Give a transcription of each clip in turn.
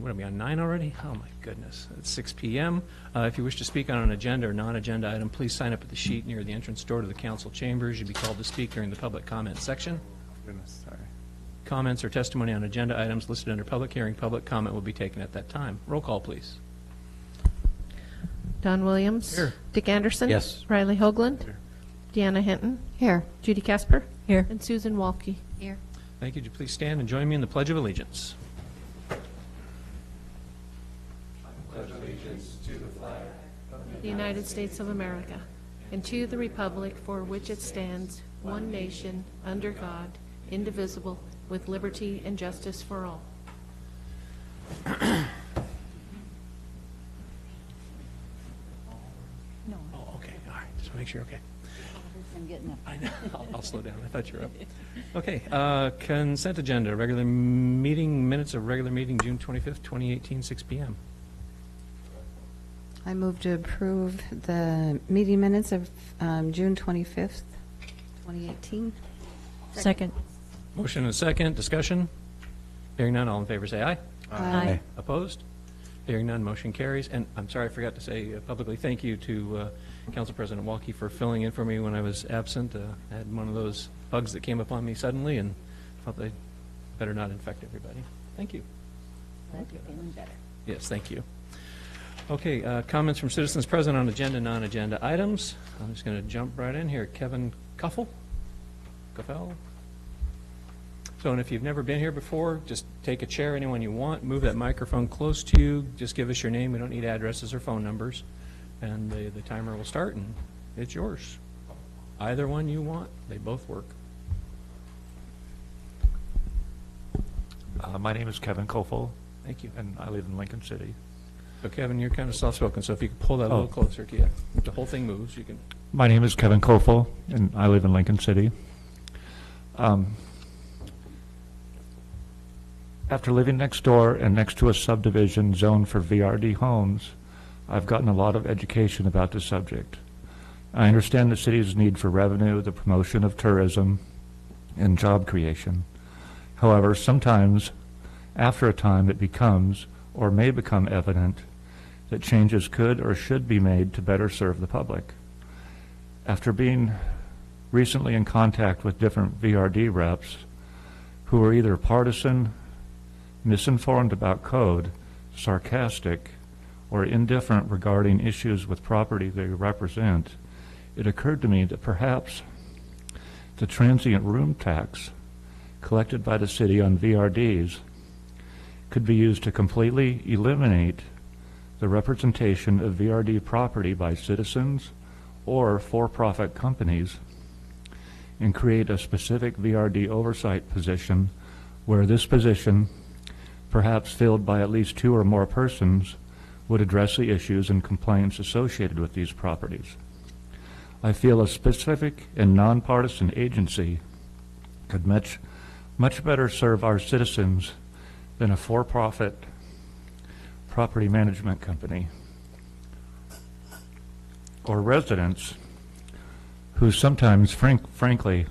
what are we on, 9 already? Oh my goodness, it's 6 p.m. If you wish to speak on an agenda or non-agenda item, please sign up at the sheet near the entrance door to the council chambers. You'll be called to speak during the public comment section. Goodness, sorry. Comments or testimony on agenda items listed under public hearing, public comment will be taken at that time. Roll call, please. Don Williams. Here. Dick Anderson. Yes. Riley Hoagland. Here. Deanna Hinton. Here. Judy Casper. Here. And Susan Walke. Here. Thank you. Would you please stand and join me in the Pledge of Allegiance? The United States of America, and to the republic for which it stands, one nation, under God, indivisible, with liberty and justice for all. No. Oh, okay. All right. Just make sure. Okay. I'm getting up. I know. I'll slow down. I thought you were up. Okay. Consent agenda. Regular meeting minutes of regular meeting June 25th, 2018, 6 p.m. I move to approve the meeting minutes of June 25th, 2018. Second. Motion and a second. Discussion. Hearing none. All in favor say aye. Aye. Opposed? Hearing none. Motion carries. And I'm sorry I forgot to say publicly thank you to Council President Walke for filling in for me when I was absent. I had one of those bugs that came upon me suddenly and thought they better not infect everybody. Thank you. Glad you're feeling better. Yes, thank you. Okay, comments from citizens present on agenda, non-agenda items. I'm just going to jump right in here. Kevin Kuffel? So, and if you've never been here before, just take a chair, anyone you want, move that microphone close to you, just give us your name. We don't need addresses or phone numbers. And the timer will start, and it's yours. Either one you want, they both work. My name is Kevin Kofel, Thank you. and I live in Lincoln City. So, Kevin, you're kind of soft-spoken, so if you could pull that a little closer to you. If the whole thing moves, you can. My name is Kevin Kofel, and I live in Lincoln City. After living next door and next to a subdivision zoned for VRD homes, I've gotten a lot of education about this subject. I understand the city's need for revenue, the promotion of tourism, and job creation. However, sometimes, after a time, it becomes or may become evident that changes could or should be made to better serve the public. After being recently in contact with different VRD reps who are either partisan, misinformed about code, sarcastic, or indifferent regarding issues with property they represent, it occurred to me that perhaps the transient room tax collected by the city on VRDs could be used to completely eliminate the representation of VRD property by citizens or for-profit companies and create a specific VRD oversight position where this position, perhaps filled by at least 2 or more persons, would address the issues and complaints associated with these properties. I feel a specific and nonpartisan agency could much better serve our citizens than a for-profit property management company or residents who sometimes, frankly,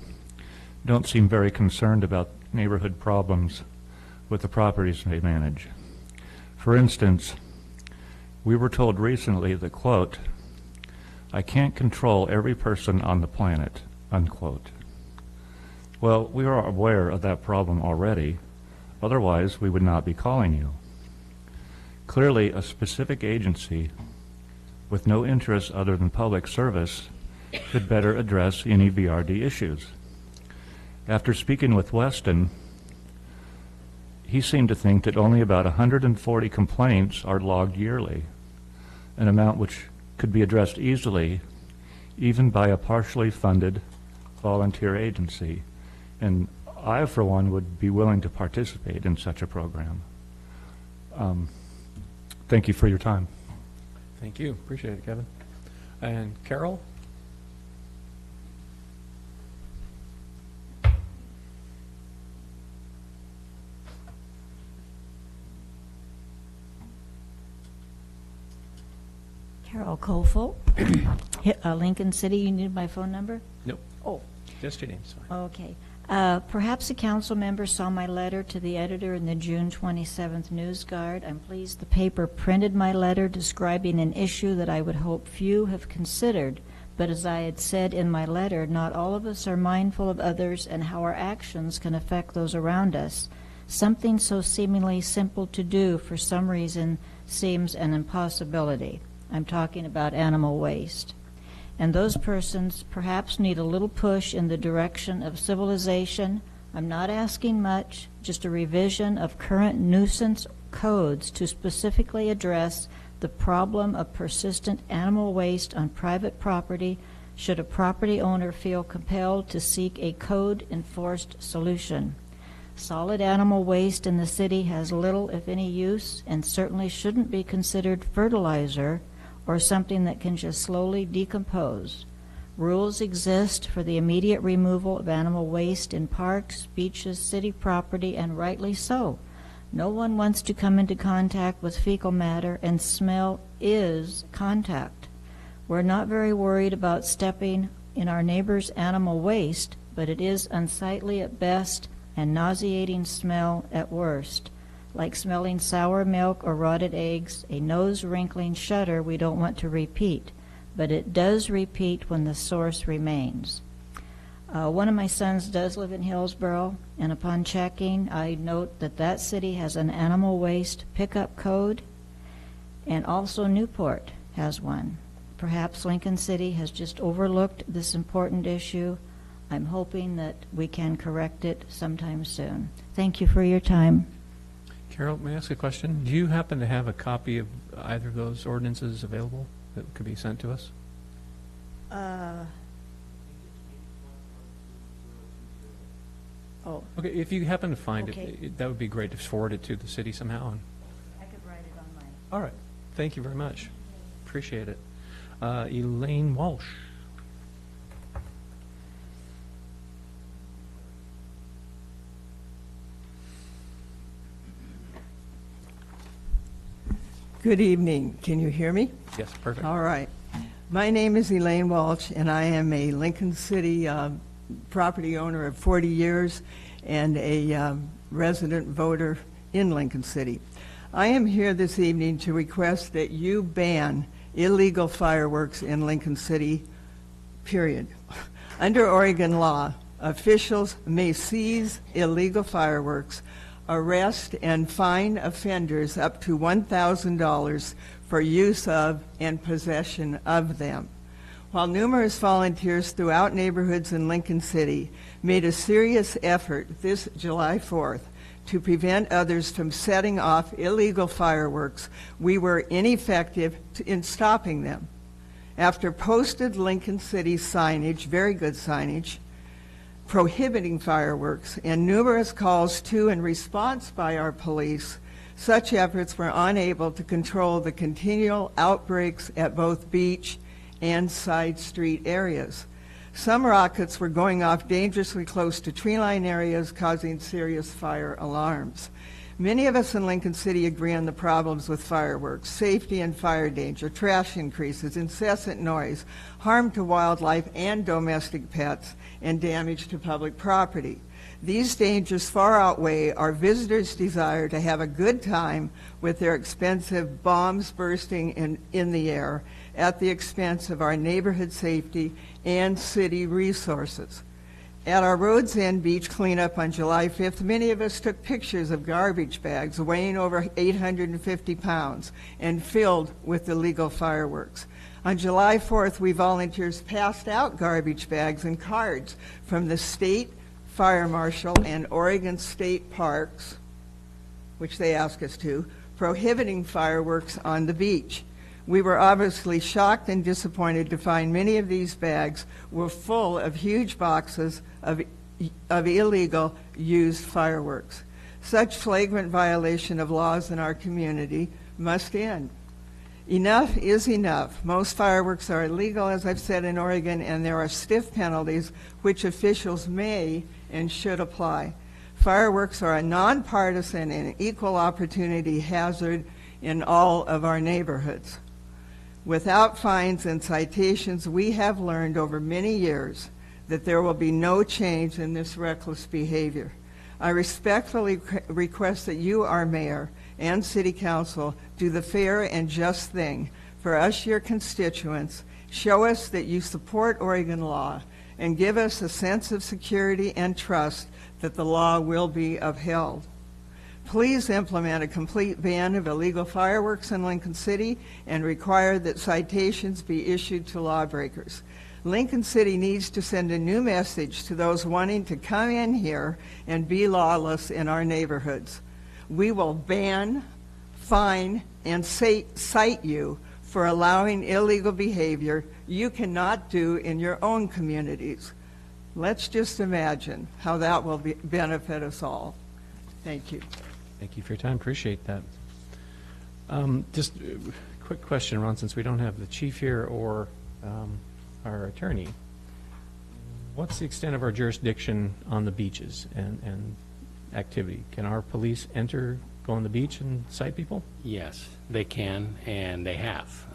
don't seem very concerned about neighborhood problems with the properties they manage. For instance, we were told recently that, quote, "I can't control every person on the planet," unquote. Well, we are aware of that problem already. Otherwise, we would not be calling you. Clearly, a specific agency with no interest other than public service could better address any VRD issues. After speaking with Weston, he seemed to think that only about 140 complaints are logged yearly, an amount which could be addressed easily even by a partially funded volunteer agency. And I, for one, would be willing to participate in such a program. Thank you for your time. Thank you. Appreciate it, Kevin. And Carol? Carol Kofel, Lincoln City. You need my phone number? Nope. Oh, Just your name's fine. okay. Perhaps a council member saw my letter to the editor in the June 27th News Guard. I'm pleased the paper printed my letter describing an issue that I would hope few have considered. But as I had said in my letter, not all of us are mindful of others and how our actions can affect those around us. Something so seemingly simple to do for some reason seems an impossibility. I'm talking about animal waste. And those persons perhaps need a little push in the direction of civilization. I'm not asking much, just a revision of current nuisance codes to specifically address the problem of persistent animal waste on private property should a property owner feel compelled to seek a code-enforced solution. Solid animal waste in the city has little, if any, use and certainly shouldn't be considered fertilizer or something that can just slowly decompose. Rules exist for the immediate removal of animal waste in parks, beaches, city property, and rightly so. No one wants to come into contact with fecal matter, and smell is contact. We're not very worried about stepping in our neighbor's animal waste, but it is unsightly at best and nauseating smell at worst. Like smelling sour milk or rotted eggs, a nose-wrinkling shudder we don't want to repeat, but it does repeat when the source remains. One of my sons does live in Hillsborough, and upon checking, I note that that city has an animal waste pickup code, and also Newport has one. Perhaps Lincoln City has just overlooked this important issue. I'm hoping that we can correct it sometime soon. Thank you for your time. Carol, may I ask a question? Do you happen to have a copy of either of those ordinances available that could be sent to us? Oh, Okay, if you happen to find Okay. that would be great to forward it to the city somehow. I could write it on my... All right, thank you very much. Appreciate it. Elaine Walsh. Good evening. Can you hear me? Yes, perfect. All right. My name is Elaine Walsh, and I am a Lincoln City property owner of 40 years and a resident voter in Lincoln City. I am here this evening to request that you ban illegal fireworks in Lincoln City, period. Under Oregon law, officials may seize illegal fireworks, arrest and fine offenders up to $1,000 for use of and possession of them. While numerous volunteers throughout neighborhoods in Lincoln City made a serious effort this July 4th to prevent others from setting off illegal fireworks, we were ineffective in stopping them. After posted Lincoln City signage, very good signage, prohibiting fireworks, and numerous calls to and response by our police, such efforts were unable to control the continual outbreaks at both beach and side street areas. Some rockets were going off dangerously close to tree line areas, causing serious fire alarms. Many of us in Lincoln City agree on the problems with fireworks: safety and fire danger, trash increases, incessant noise, harm to wildlife and domestic pets, and damage to public property. These dangers far outweigh our visitors' desire to have a good time with their expensive bombs bursting in the air at the expense of our neighborhood safety and city resources. At our Roads End Beach cleanup on July 5th, many of us took pictures of garbage bags weighing over 850 pounds and filled with illegal fireworks. On July 4th, we volunteers passed out garbage bags and cards from the state fire marshal and Oregon State Parks, which they asked us to, prohibiting fireworks on the beach. We were obviously shocked and disappointed to find many of these bags were full of huge boxes of illegal used fireworks. Such flagrant violation of laws in our community must end. Enough is enough. Most fireworks are illegal, as I've said, in Oregon, and there are stiff penalties which officials may and should apply. Fireworks are a nonpartisan and equal opportunity hazard in all of our neighborhoods. Without fines and citations, we have learned over many years that there will be no change in this reckless behavior. I respectfully request that you, our mayor, and city council do the fair and just thing for us, your constituents. Show us that you support Oregon law and give us a sense of security and trust that the law will be upheld. Please implement a complete ban of illegal fireworks in Lincoln City and require that citations be issued to lawbreakers. Lincoln City needs to send a new message to those wanting to come in here and be lawless in our neighborhoods. We will ban, fine, and cite you for allowing illegal behavior you cannot do in your own communities. Let's just imagine how that will benefit us all. Thank you. Thank you for your time. Appreciate that. Just a quick question, Ron, since we don't have the chief here or our attorney. What's the extent of our jurisdiction on the beaches and activity? Can our police enter, go on the beach and cite people? Yes, they can, and they have.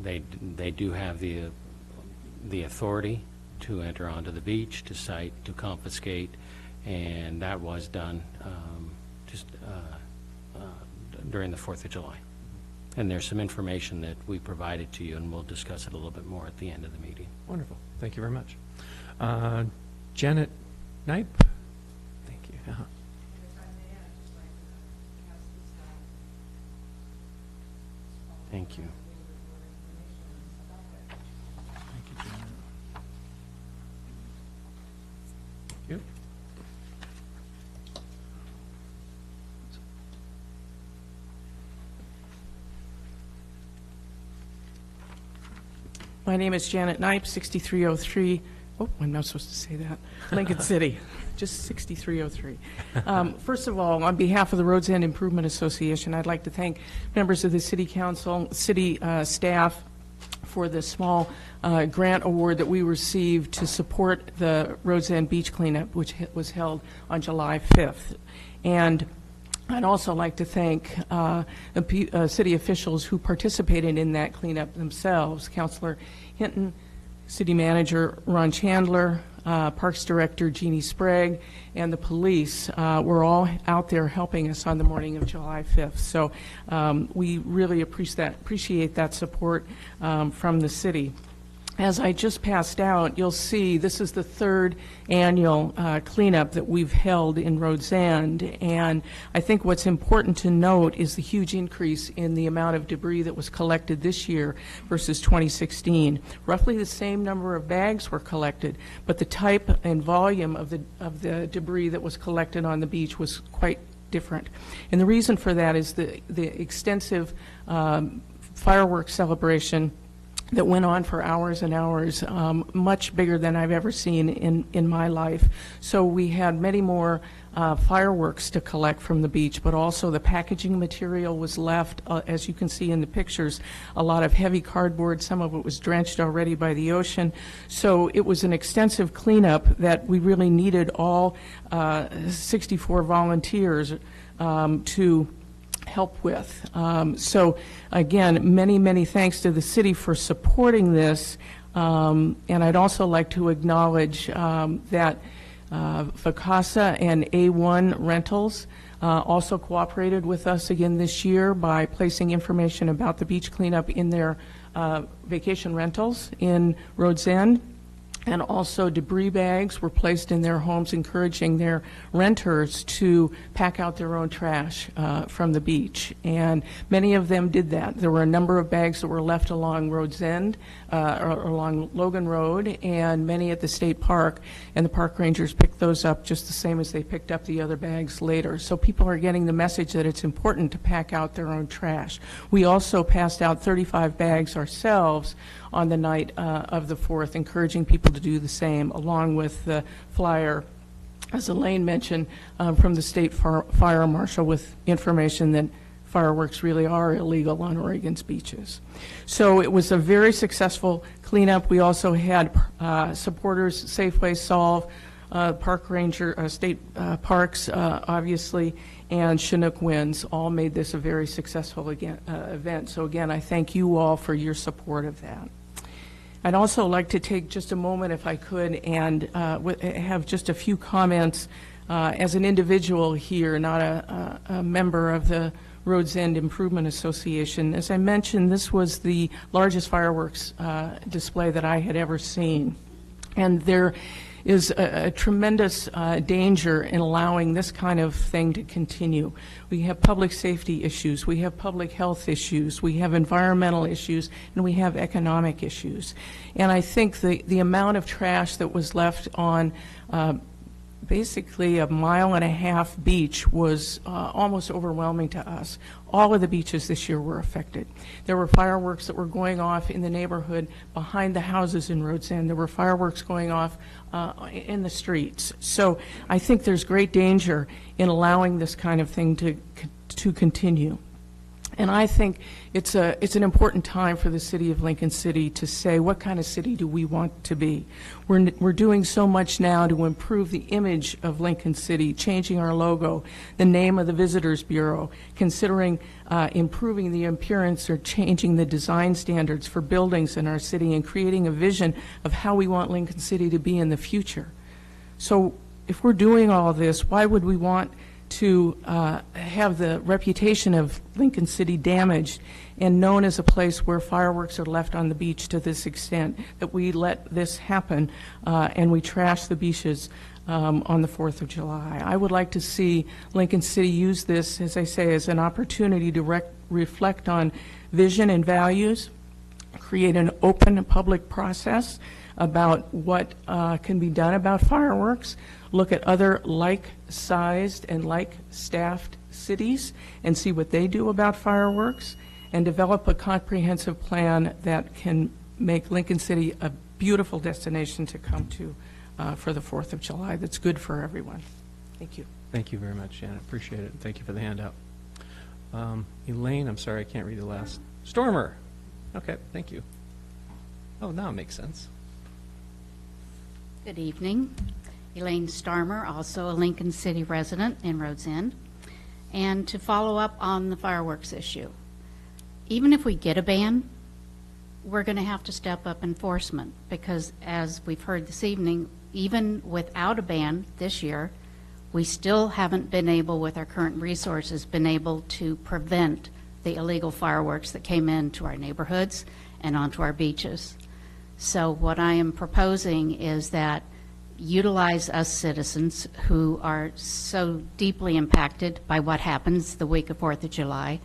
They do have the authority to enter onto the beach, to cite, to confiscate, and that was done just during the 4th of July. And there's some information that we provided to you, and we'll discuss it a little bit more at the end of the meeting. Wonderful. Thank you very much. Janet Knipe? Thank you. Thank you. Thank you, Janet. Thank you. My name is Janet Knipe, 6303. Oh, I'm not supposed to say that. Lincoln City, just 6303. First of all, on behalf of the Roads End Improvement Association, I'd like to thank members of the City Council, city staff for the small grant award that we received to support the Roads End Beach Cleanup, which was held on July 5th. And I'd also like to thank the city officials who participated in that cleanup themselves, Councilor Hinton, City Manager Ron Chandler, Parks Director Jeannie Sprague, and the police were all out there helping us on the morning of July 5th. So we really appreciate that support from the city. As I just passed out, you'll see this is the 3rd annual cleanup that we've held in Roads End, and I think what's important to note is the huge increase in the amount of debris that was collected this year versus 2016. Roughly the same number of bags were collected, but the type and volume of the debris that was collected on the beach was quite different. And the reason for that is the extensive fireworks celebration that went on for hours and hours, much bigger than I've ever seen in my life. So we had many more fireworks to collect from the beach, but also the packaging material was left, as you can see in the pictures, a lot of heavy cardboard. Some of it was drenched already by the ocean. So it was an extensive cleanup that we really needed all 64 volunteers to help with. So again, many thanks to the city for supporting this, and I'd also like to acknowledge that Vacasa and A1 Rentals also cooperated with us again this year by placing information about the beach cleanup in their vacation rentals in Roads End. And also debris bags were placed in their homes, encouraging their renters to pack out their own trash from the beach. And many of them did that. There were a number of bags that were left along Roads End, or along Logan Road, and many at the state park. And the park rangers picked those up just the same as they picked up the other bags later. So people are getting the message that it's important to pack out their own trash. We also passed out 35 bags ourselves on the night of the 4th, encouraging people to do the same, along with the flyer, as Elaine mentioned, from the state fire marshal with information that fireworks really are illegal on Oregon's beaches. So it was a very successful cleanup. We also had supporters, Safeway, Solve, Park Ranger, State Parks, obviously, and Chinook Winds all made this a very successful event. So again, I thank you all for your support of that. I'd also like to take just a moment, if I could, and have just a few comments as an individual here, not a member of the Roads End Improvement Association. As I mentioned, this was the largest fireworks display that I had ever seen. And there is a tremendous danger in allowing this kind of thing to continue. We have public safety issues, we have public health issues, we have environmental issues, and we have economic issues. And I think the amount of trash that was left on basically a 1.5-mile beach was almost overwhelming to us. All of the beaches this year were affected. There were fireworks that were going off in the neighborhood behind the houses in Rhodes End. There were fireworks going off in the streets. So I think there's great danger in allowing this kind of thing to continue. And I think it's an important time for the city of Lincoln City to say, what kind of city do we want to be? We're doing so much now to improve the image of Lincoln City, changing our logo, the name of the Visitors Bureau, considering improving the appearance or changing the design standards for buildings in our city, and creating a vision of how we want Lincoln City to be in the future. So if we're doing all of this, why would we want to have the reputation of Lincoln City damaged and known as a place where fireworks are left on the beach to this extent, that we let this happen and we trash the beaches on the 4th of July. I would like to see Lincoln City use this, as I say, as an opportunity to reflect on vision and values, create an open public process about what can be done about fireworks, look at other like-sized and like-staffed cities and see what they do about fireworks, and develop a comprehensive plan that can make Lincoln City a beautiful destination to come to for the 4th of July that's good for everyone. Thank you. Thank you very much, Janet. Appreciate it. Thank you for the handout. Elaine, I'm sorry, I can't read the last. Stormer. Okay, thank you. Oh, now it makes sense. Good evening. Elaine Starmer, also a Lincoln City resident in Rhodes End. And to follow up on the fireworks issue, even if we get a ban, we're going to have to step up enforcement, because as we've heard this evening, even without a ban this year, we still haven't been able, with our current resources, been able to prevent the illegal fireworks that came into our neighborhoods and onto our beaches. So what I am proposing is that utilize us citizens who are so deeply impacted by what happens the week of 4th of July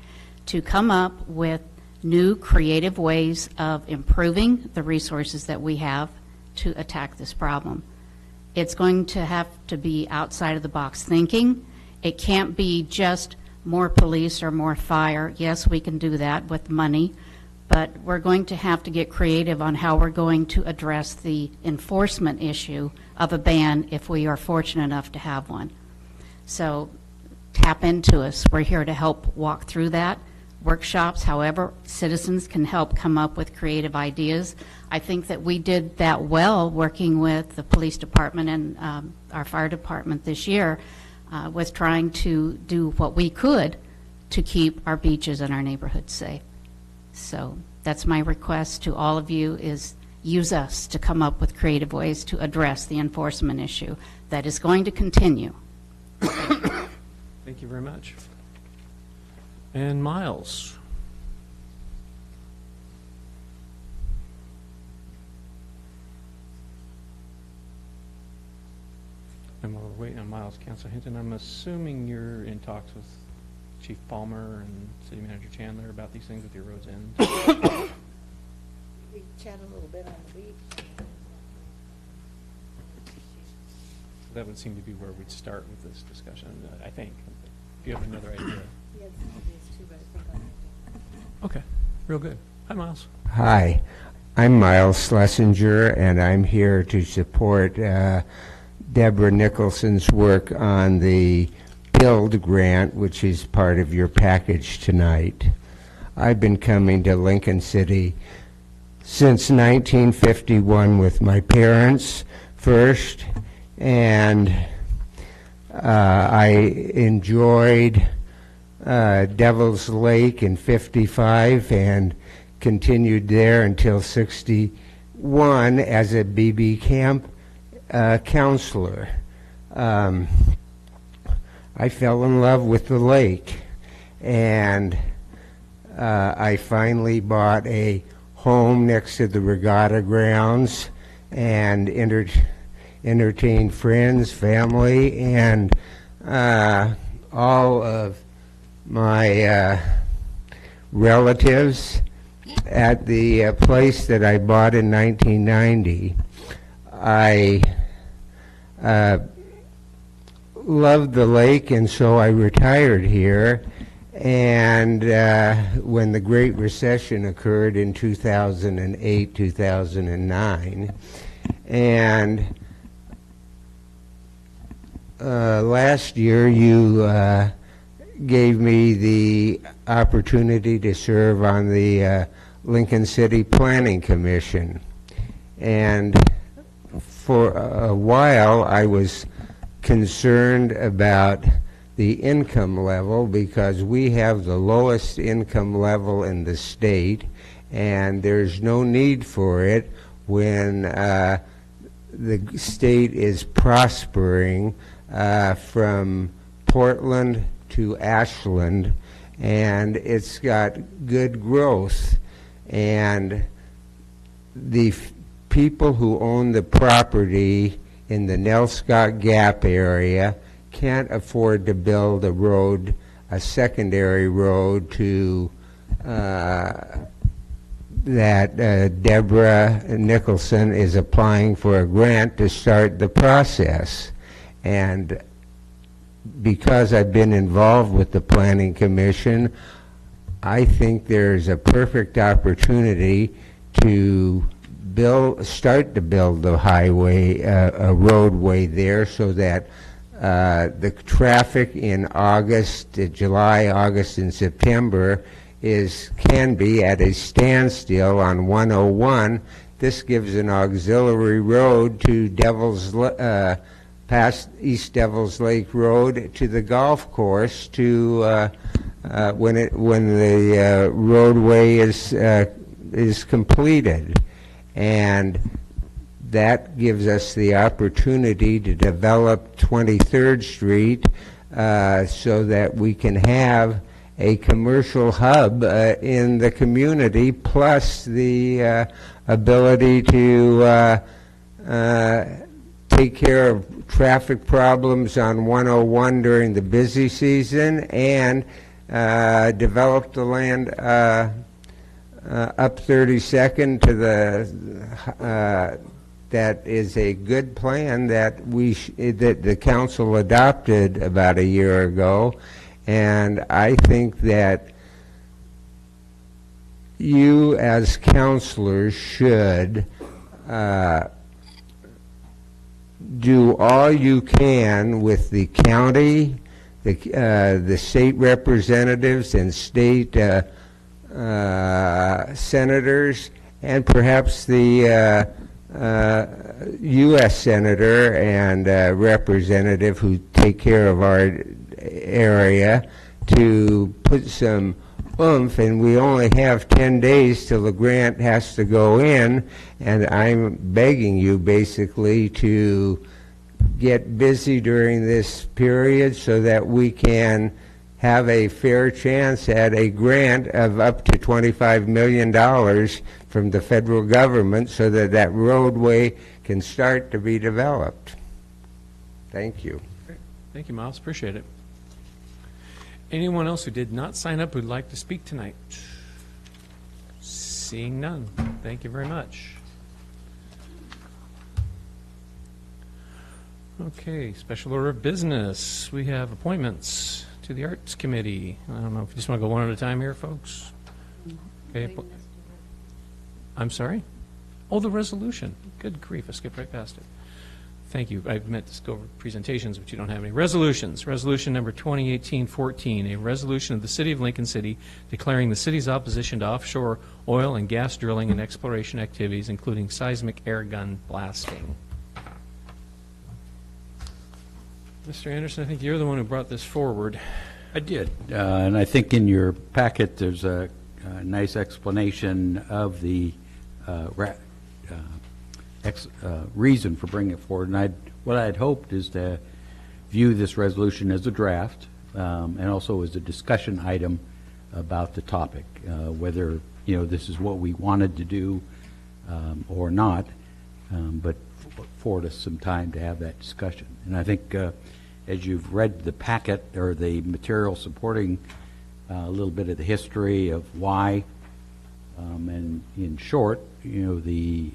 to come up with new creative ways of improving the resources that we have to attack this problem. It's going to have to be outside of the box thinking. It can't be just more police or more fire. Yes, we can do that with money, but we're going to have to get creative on how we're going to address the enforcement issue of a ban if we are fortunate enough to have one. So tap into us. We're here to help walk through that. Workshops, however, citizens can help come up with creative ideas. I think that we did that well working with the police department and our fire department this year with trying to do what we could to keep our beaches and our neighborhoods safe. So that's my request to all of you, is use us to come up with creative ways to address the enforcement issue that is going to continue. Thank you very much. And Miles. And while we're waiting on Miles, Councilor Hinton, I'm assuming you're in talks with Chief Palmer and City Manager Chandler about these things with your Roads End. We chat a little bit on the beach. That would seem to be where we'd start with this discussion, I think. If you have another idea. He has ideas too, but I think Okay, real good. Hi, Miles. Hi, I'm Miles Schlesinger, and I'm here to support Deborah Nicholson's work on the BUILD grant, which is part of your package tonight. I've been coming to Lincoln City since 1951 with my parents first, and I enjoyed Devil's Lake in '55 and continued there until '66, one as a BB camp counselor. I fell in love with the lake, and I finally bought a home next to the regatta grounds and entertained friends, family, and all of my relatives at the place that I bought in 1990. I loved the lake, and so I retired here. And when the Great Recession occurred in 2008, 2009, and last year you gave me the opportunity to serve on the Lincoln City Planning Commission. And for a while I was concerned about the income level, because we have the lowest income level in the state, and there's no need for it when the state is prospering from Portland to Ashland, and it's got good growth. And the people who own the property in the Nelscott Gap area can't afford to build a road, a secondary road to that Deborah Nicholson is applying for a grant to start the process. And because I've been involved with the Planning Commission, I think there's a perfect opportunity to start to build the highway, a roadway there, so that the traffic in July, August, and September can be at a standstill on 101. This gives an auxiliary road to past East Devil's Lake Road to the golf course to when the roadway is completed. And that gives us the opportunity to develop 23rd Street so that we can have a commercial hub in the community, plus the ability to take care of traffic problems on 101 during the busy season, and develop the land up 32nd to the that is a good plan that that the council adopted about a year ago. And I think that you as counselors should do all you can with the county, the state representatives and state senators, and perhaps the U.S. senator and representative who take care of our area, to put some oomph. And we only have 10 days till the grant has to go in, and I'm begging you basically to get busy during this period so that we can have a fair chance at a grant of up to $25 million from the federal government, so that that roadway can start to be developed. Thank you. Great. Thank you, Miles. Appreciate it. Anyone else who did not sign up who'd like to speak tonight? Seeing none. Thank you very much. Okay, special order of business. We have appointments to the Arts Committee. I don't know if you just want to go one at a time here, folks. Okay. I'm sorry? Oh, the resolution. Good grief, I skipped right past it. Thank you. I meant to go over presentations, but you don't have any. Resolutions. Resolution number 2018-14, a resolution of the City of Lincoln City declaring the city's opposition to offshore oil and gas drilling and exploration activities, including seismic air gun blasting. Mr. Anderson, I think you're the one who brought this forward. I did, and I think in your packet there's a nice explanation of the reason for bringing it forward. And what I'd hoped is to view this resolution as a draft and also as a discussion item about the topic, whether this is what we wanted to do or not, but afford us some time to have that discussion. And I think as you've read the packet or the material supporting a little bit of the history of why, and in short, the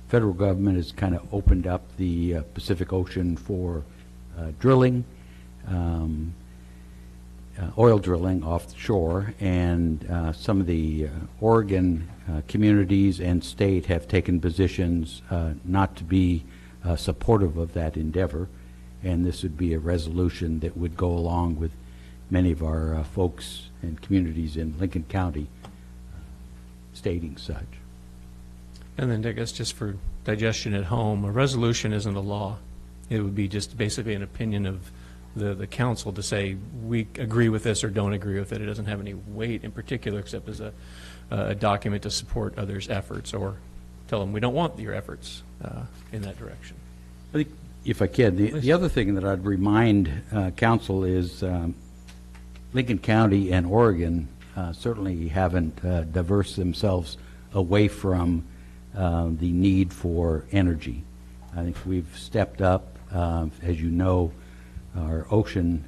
federal government has kind of opened up the Pacific Ocean for drilling, oil drilling offshore, and some of the Oregon communities and state have taken positions not to be supportive of that endeavor, and this would be a resolution that would go along with many of our folks and communities in Lincoln County stating such. And then I guess just for digestion at home, a resolution isn't a law. It would be just basically an opinion of the council to say we agree with this or don't agree with it. It doesn't have any weight in particular except as a document to support others' efforts or tell them we don't want your efforts in that direction. I think if I can, the other thing that I'd remind council is Lincoln County and Oregon certainly haven't diversed themselves away from the need for energy. I think we've stepped up. As you know, our ocean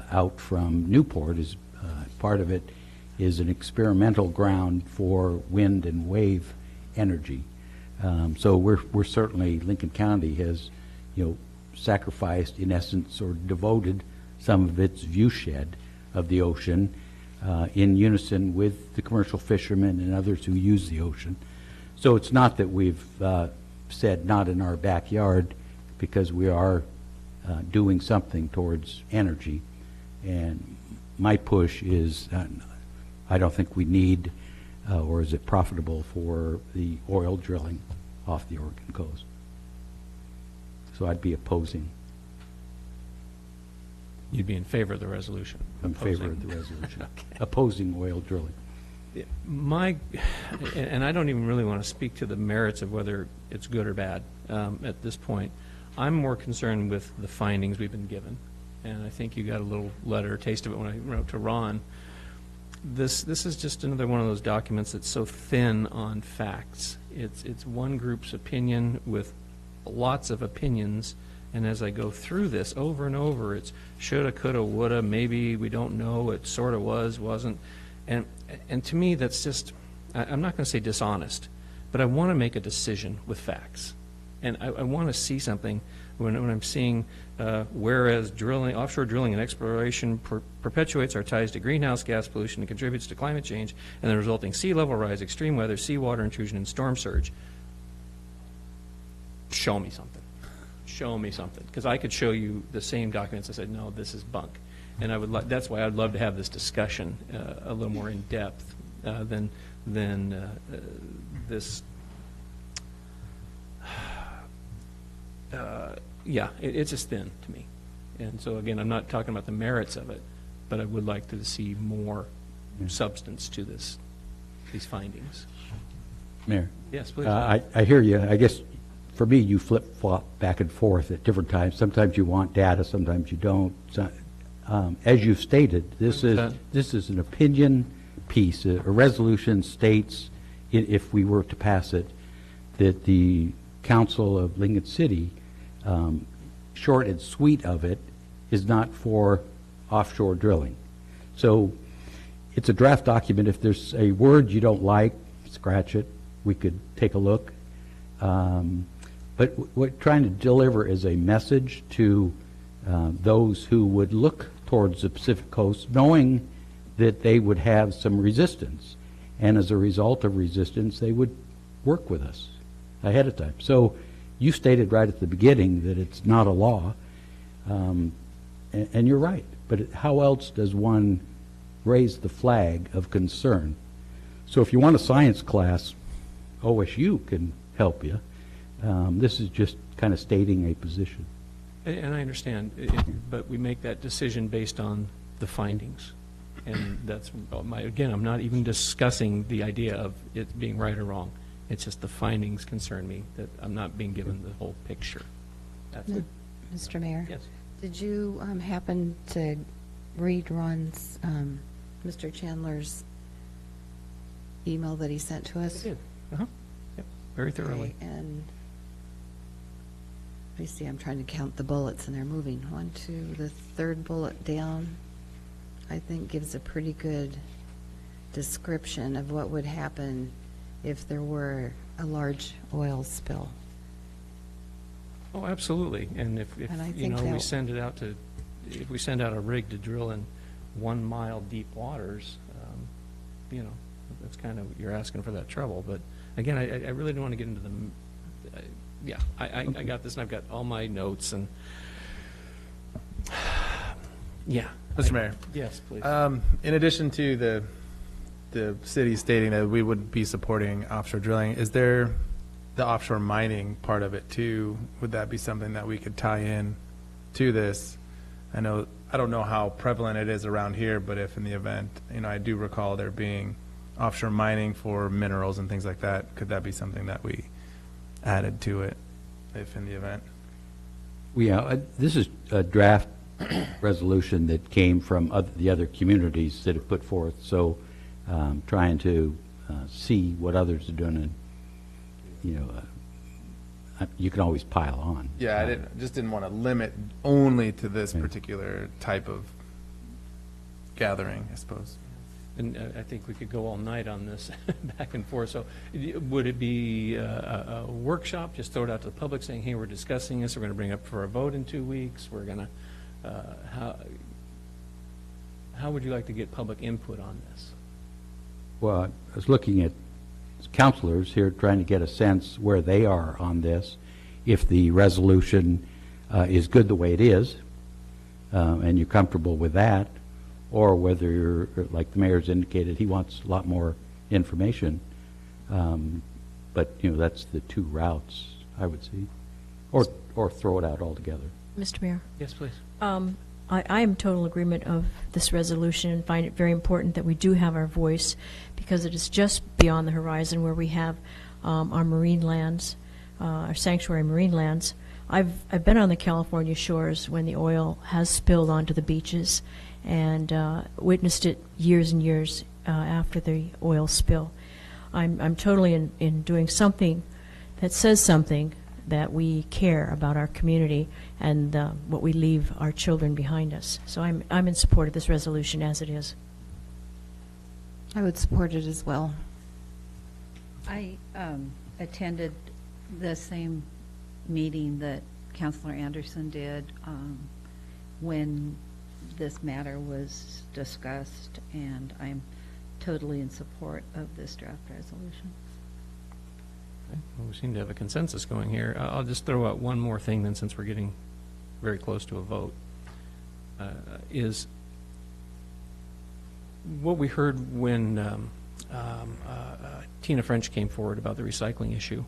out from Newport is part of it is an experimental ground for wind and wave energy. So we're certainly, Lincoln County has sacrificed in essence or devoted some of its viewshed of the ocean in unison with the commercial fishermen and others who use the ocean. So it's not that we've said not in our backyard, because we are doing something towards energy. And my push is I don't think we need or is it profitable for the oil drilling off the Oregon coast. So I'd be opposing. You'd be in favor of the resolution? In favor of the resolution. Okay. Opposing oil drilling. And I don't even really want to speak to the merits of whether it's good or bad at this point. I'm more concerned with the findings we've been given, and I think you got a little letter, taste of it when I wrote to Ron. This is just another one of those documents that's so thin on facts. It's one group's opinion with lots of opinions, and as I go through this over and over, it's shoulda, coulda, woulda, maybe, we don't know, it sort of was, wasn't. And to me, that's just, I'm not going to say dishonest, but I want to make a decision with facts. And I want to see something when I'm seeing, whereas offshore drilling and exploration perpetuates our ties to greenhouse gas pollution and contributes to climate change and the resulting sea level rise, extreme weather, seawater intrusion, and storm surge. Show me something. Show me something. Because I could show you the same documents that said, no, this is bunk. And that's why I'd love to have this discussion a little more in depth than this. Yeah, it's just thin to me. And so again, I'm not talking about the merits of it, but I would like to see more substance to these findings. Mayor. Yes, please. I hear you. I guess for me, you flip-flop back and forth at different times. Sometimes you want data, sometimes you don't. As you've stated, this is an opinion piece. A resolution states, if we were to pass it, that the Council of Lincoln City, short and sweet of it, is not for offshore drilling. So it's a draft document. If there's a word you don't like, scratch it. We could take a look. But what we're trying to deliver is a message to those who would look towards the Pacific Coast, knowing that they would have some resistance. And as a result of resistance, they would work with us ahead of time. So you stated right at the beginning that it's not a law, and you're right. But how else does one raise the flag of concern? So if you want a science class, OSU can help you. This is just kind of stating a position. And I understand, but we make that decision based on the findings. And that's again, I'm not even discussing the idea of it being right or wrong. It's just the findings concern me, that I'm not being given the whole picture. That's it. Mr. Mayor? Yes. Did you happen to read Ron's, Mr. Chandler's email that he sent to us? I did. Uh-huh. Yep, very thoroughly. Okay, and let me see, I'm trying to count the bullets, and they're moving. 1, 2, the third bullet down, I think gives a pretty good description of what would happen if there were a large oil spill. Oh, absolutely. And if And I you think know, we that- send it out to, if we send out a rig to drill in 1 mile deep waters, you know, that's kind of, you're asking for that trouble. But again, I really don't want to get into the, yeah, I got this, and I've got all my notes, and, yeah. Mr. Mayor. Yes, please. In addition to the city stating that we would be supporting offshore drilling, is there the offshore mining part of it too? Would that be something that we could tie in to this? I don't know how prevalent it is around here, but if in the event, you know, I do recall there being offshore mining for minerals and things like that, could that be something that we added to it if in the event? Yeah, this is a draft resolution that came from the other communities that have put forth, so trying to see what others are doing, and, you know, you can always pile on. Yeah, I just didn't want to limit only to this particular type of gathering, I suppose. And I think we could go all night on this, back and forth. So would it be a workshop, just throw it out to the public saying, hey, we're discussing this, we're going to bring it up for a vote in 2 weeks, we're going to, how would you like to get public input on this? Well, I was looking at counselors here, trying to get a sense where they are on this, if the resolution is good the way it is, and you're comfortable with that, or whether you're, like the mayor's indicated, he wants a lot more information. But, you know, that's the two routes, I would see. Or throw it out altogether. Mr. Mayor, Yes, please. I am in total agreement of this resolution and find it very important that we do have our voice, because it is just beyond the horizon where we have our marine lands, our sanctuary marine lands. I've been on the California shores when the oil has spilled onto the beaches, and witnessed it years and years after the oil spill. I'm totally in doing something that says something that we care about our community and what we leave our children behind us. So I'm in support of this resolution as it is. I would support it as well. I attended the same meeting that Councilor Anderson did when this matter was discussed, and I'm totally in support of this draft resolution. Okay. Well, we seem to have a consensus going here. I'll just throw out one more thing then, since we're getting very close to a vote, is what we heard when Tina French came forward about the recycling issue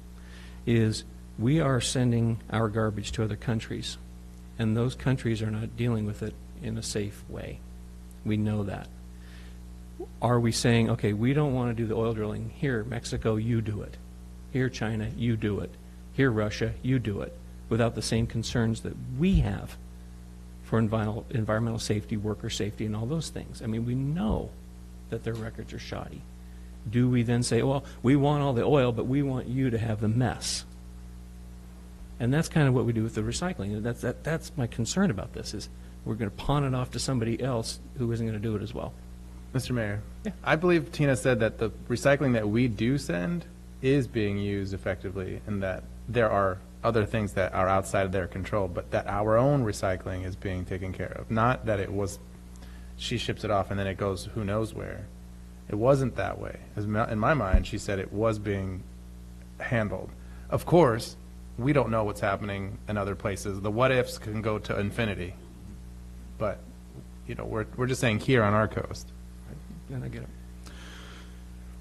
is we are sending our garbage to other countries, and those countries are not dealing with it in a safe way. We know that. Are we saying, okay, we don't want to do the oil drilling here, Mexico, you do it. Here, China, you do it. Here, Russia, you do it, without the same concerns that we have for environmental safety, worker safety, and all those things? I mean, we know that their records are shoddy. Do we then say, well, we want all the oil, but we want you to have the mess? And that's kind of what we do with the recycling. That's my concern about this, is we're going to pawn it off to somebody else who isn't going to do it as well. Mr. Mayor, I believe Tina said that the recycling that we do send is being used effectively, and that there are other things that are outside of their control, but that our own recycling is being taken care of. Not that it was, she ships it off and then it goes who knows where. It wasn't that way. In my mind, she said it was being handled. Of course, we don't know what's happening in other places. The what ifs can go to infinity. But, you know, we're just saying here on our coast. And I get it.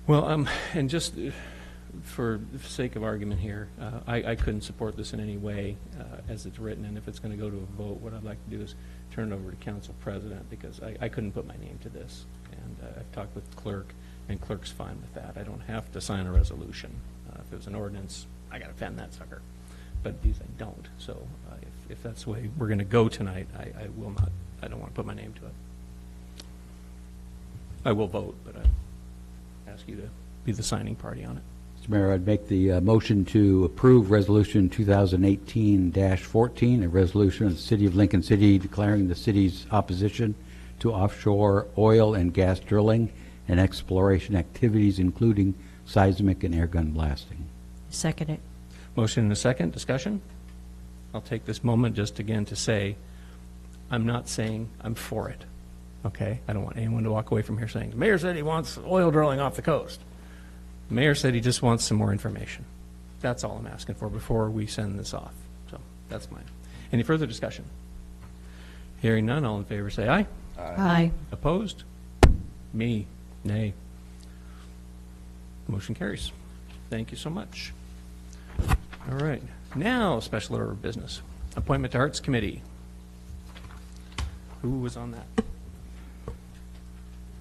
Well, and just for the sake of argument here, I couldn't support this in any way as it's written, and if it's going to go to a vote, what I'd like to do is turn it over to Council President, because I couldn't put my name to this. And I've talked with clerk, and clerk's fine with that. I don't have to sign a resolution. if it was an ordinance, I got to pen that sucker. But these I don't. So if that's the way we're going to go tonight, I will not, I don't want to put my name to it. I will vote, but I ask you to be the signing party on it. Mr. Mayor, I'd make the motion to approve Resolution 2018-14, a resolution of the City of Lincoln City declaring the city's opposition to offshore oil and gas drilling and exploration activities, including seismic and air gun blasting. Second it. Motion and a second. Discussion? I'll take this moment just again to say, I'm not saying I'm for it, okay? I don't want anyone to walk away from here saying, the mayor said he wants oil drilling off the coast. The mayor said he just wants some more information. That's all I'm asking for before we send this off. So that's mine. Any further discussion? Hearing none, all in favor say aye. Aye. Opposed? Me, nay. Motion carries. Thank you so much. All right, now special order of business. Appointment to Arts Committee. Who was on that?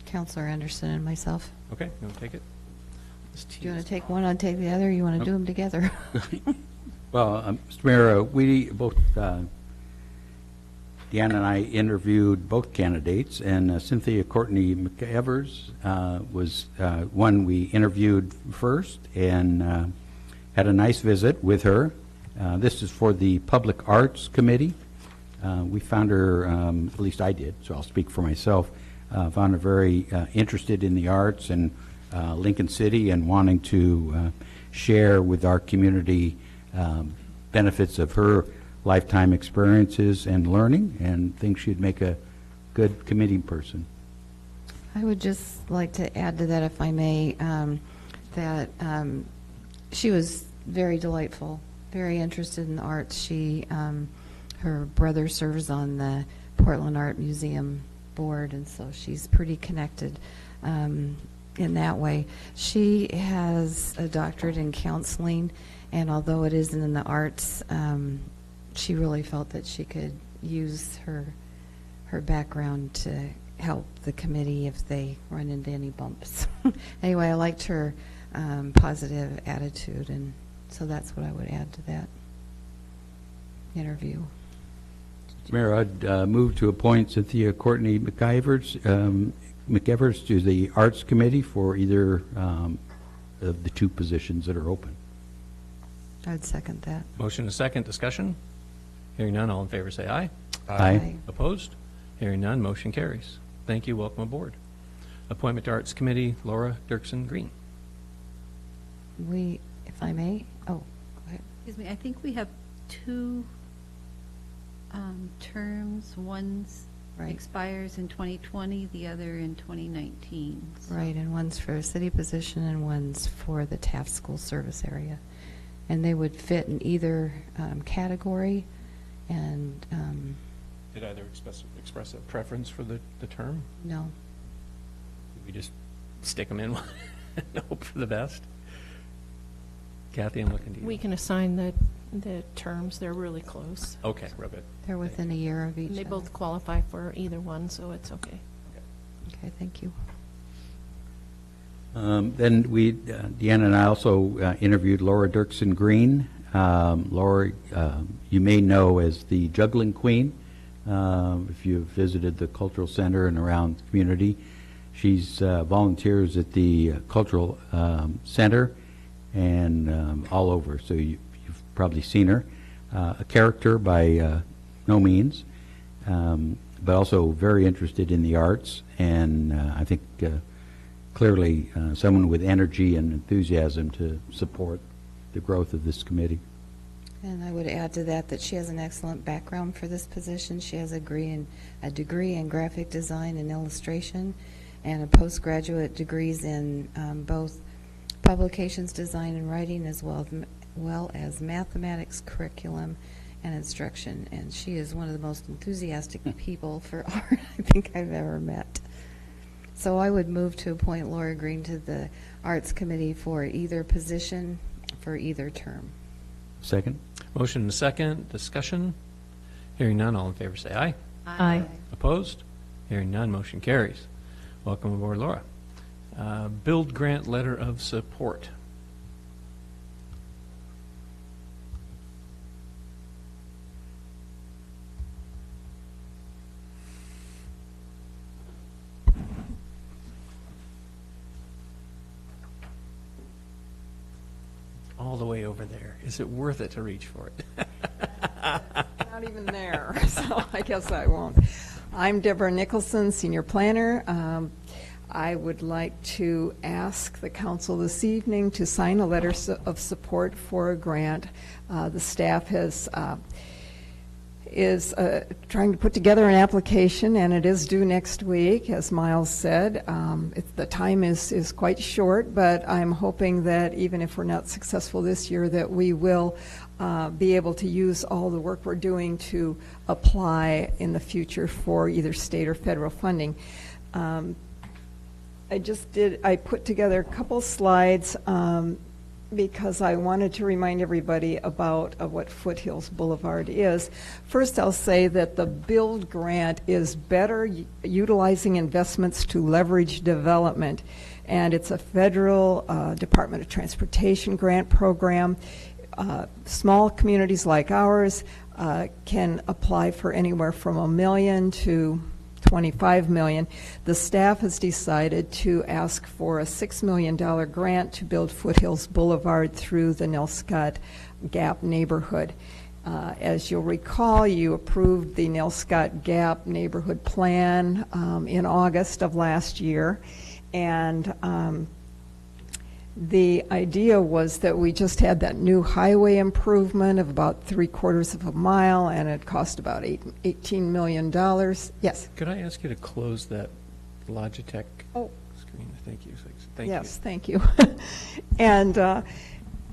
Counselor Anderson and myself. Okay, you want to take it? Do you want to take one, I'll take the other, or you want to do them together? Well, Mr. Mayor, we both, Deanna and I interviewed both candidates, and Cynthia Courtney McEvers was one we interviewed first and had a nice visit with her. This is for the Public Arts Committee. We found her, at least I did, so I'll speak for myself, found her very interested in the arts and Lincoln City and wanting to share with our community benefits of her lifetime experiences and learning, and think she'd make a good committee person. I would just like to add to that, if I may, that she was very delightful, very interested in the arts. She, her brother serves on the Portland Art Museum board, and so she's pretty connected in that way. She has a doctorate in counseling, and although it isn't in the arts, she really felt that she could use her background to help the committee if they run into any bumps. Anyway, I liked her positive attitude, and so that's what I would add to that interview. Mayor, I'd move to appoint Cynthia Courtney McEvers to the Arts Committee for either of the two positions that are open. I'd second that. Motion and second. Discussion? Hearing none, all in favor say aye. Aye. Opposed? Hearing none, motion carries. Thank you. Welcome aboard. Appointment to Arts Committee, Laura Dirksen Green. We, if I may, oh, go ahead. Excuse me, I think we have two terms. One's Right. expires in 2020, the other in 2019. So- Right, and one's for a city position and one's for the Taft School Service area. And they would fit in either category, and Did either express a preference for the term? no. We just stick them in and hope for the best? Kathy, I'm looking to you. We can assign the terms. They're really close. Okay, real good. They're within a year of each And they other. both qualify for either one, so it's okay. Okay, thank you. Then we, Deanna and I also interviewed Laura Dirksen Green. Laura, you may know as the Juggling Queen, if you've visited the Cultural Center and around the community. She's volunteers at the Cultural Center and all over, so you've probably seen her. A character by no means, but also very interested in the arts, and I think clearly someone with energy and enthusiasm to support the growth of this committee. And I would add to that she has an excellent background for this position. She has a degree in graphic design and illustration, and a postgraduate degrees in both publications design and writing, as well as mathematics curriculum and instruction. And she is one of the most enthusiastic people for art I think I've ever met. So I would move to appoint Laura Green to the Arts Committee for either position, for either term. Second? Motion and a second. Discussion? Hearing none, all in favor say aye. Aye. Opposed? Hearing none, motion carries. Welcome aboard, Laura. Build grant letter of support. the way over there. Is it worth it to reach for it? Not even there, so I guess I won't. I'm Deborah Nicholson, Senior Planner. I would like to ask the council this evening to sign a letter of support for a grant. The staff is trying to put together an application, and it is due next week, as Miles said. The time is quite short, but I'm hoping that even if we're not successful this year, that we will be able to use all the work we're doing to apply in the future for either state or federal funding. I put together a couple slides because I wanted to remind everybody about what Foothills Boulevard is. First, I'll say that the BUILD grant is better utilizing investments to leverage development, and it's a federal Department of Transportation grant program. Small communities like ours can apply for anywhere from $1 million to $25 million. The staff has decided to ask for a $6 million grant to build Foothills Boulevard through the Nell Scott Gap neighborhood. As you'll recall, you approved the Nell Scott Gap neighborhood plan in August of last year, and the idea was that we just had that new highway improvement of about 3/4 of a mile, and it cost about $18 million. Yes? Could I ask you to close that Logitech screen? Thank you. Yes, thank you.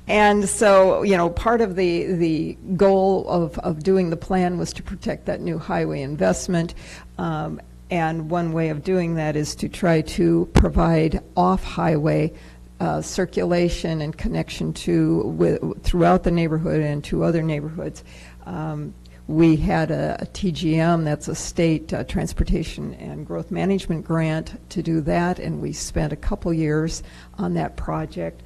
And so, you know, part of the goal of doing the plan was to protect that new highway investment. And one way of doing that is to try to provide off-highway circulation and connection throughout the neighborhood and to other neighborhoods. We had a TGM, that's a state Transportation and Growth Management grant to do that, and we spent a couple years on that project.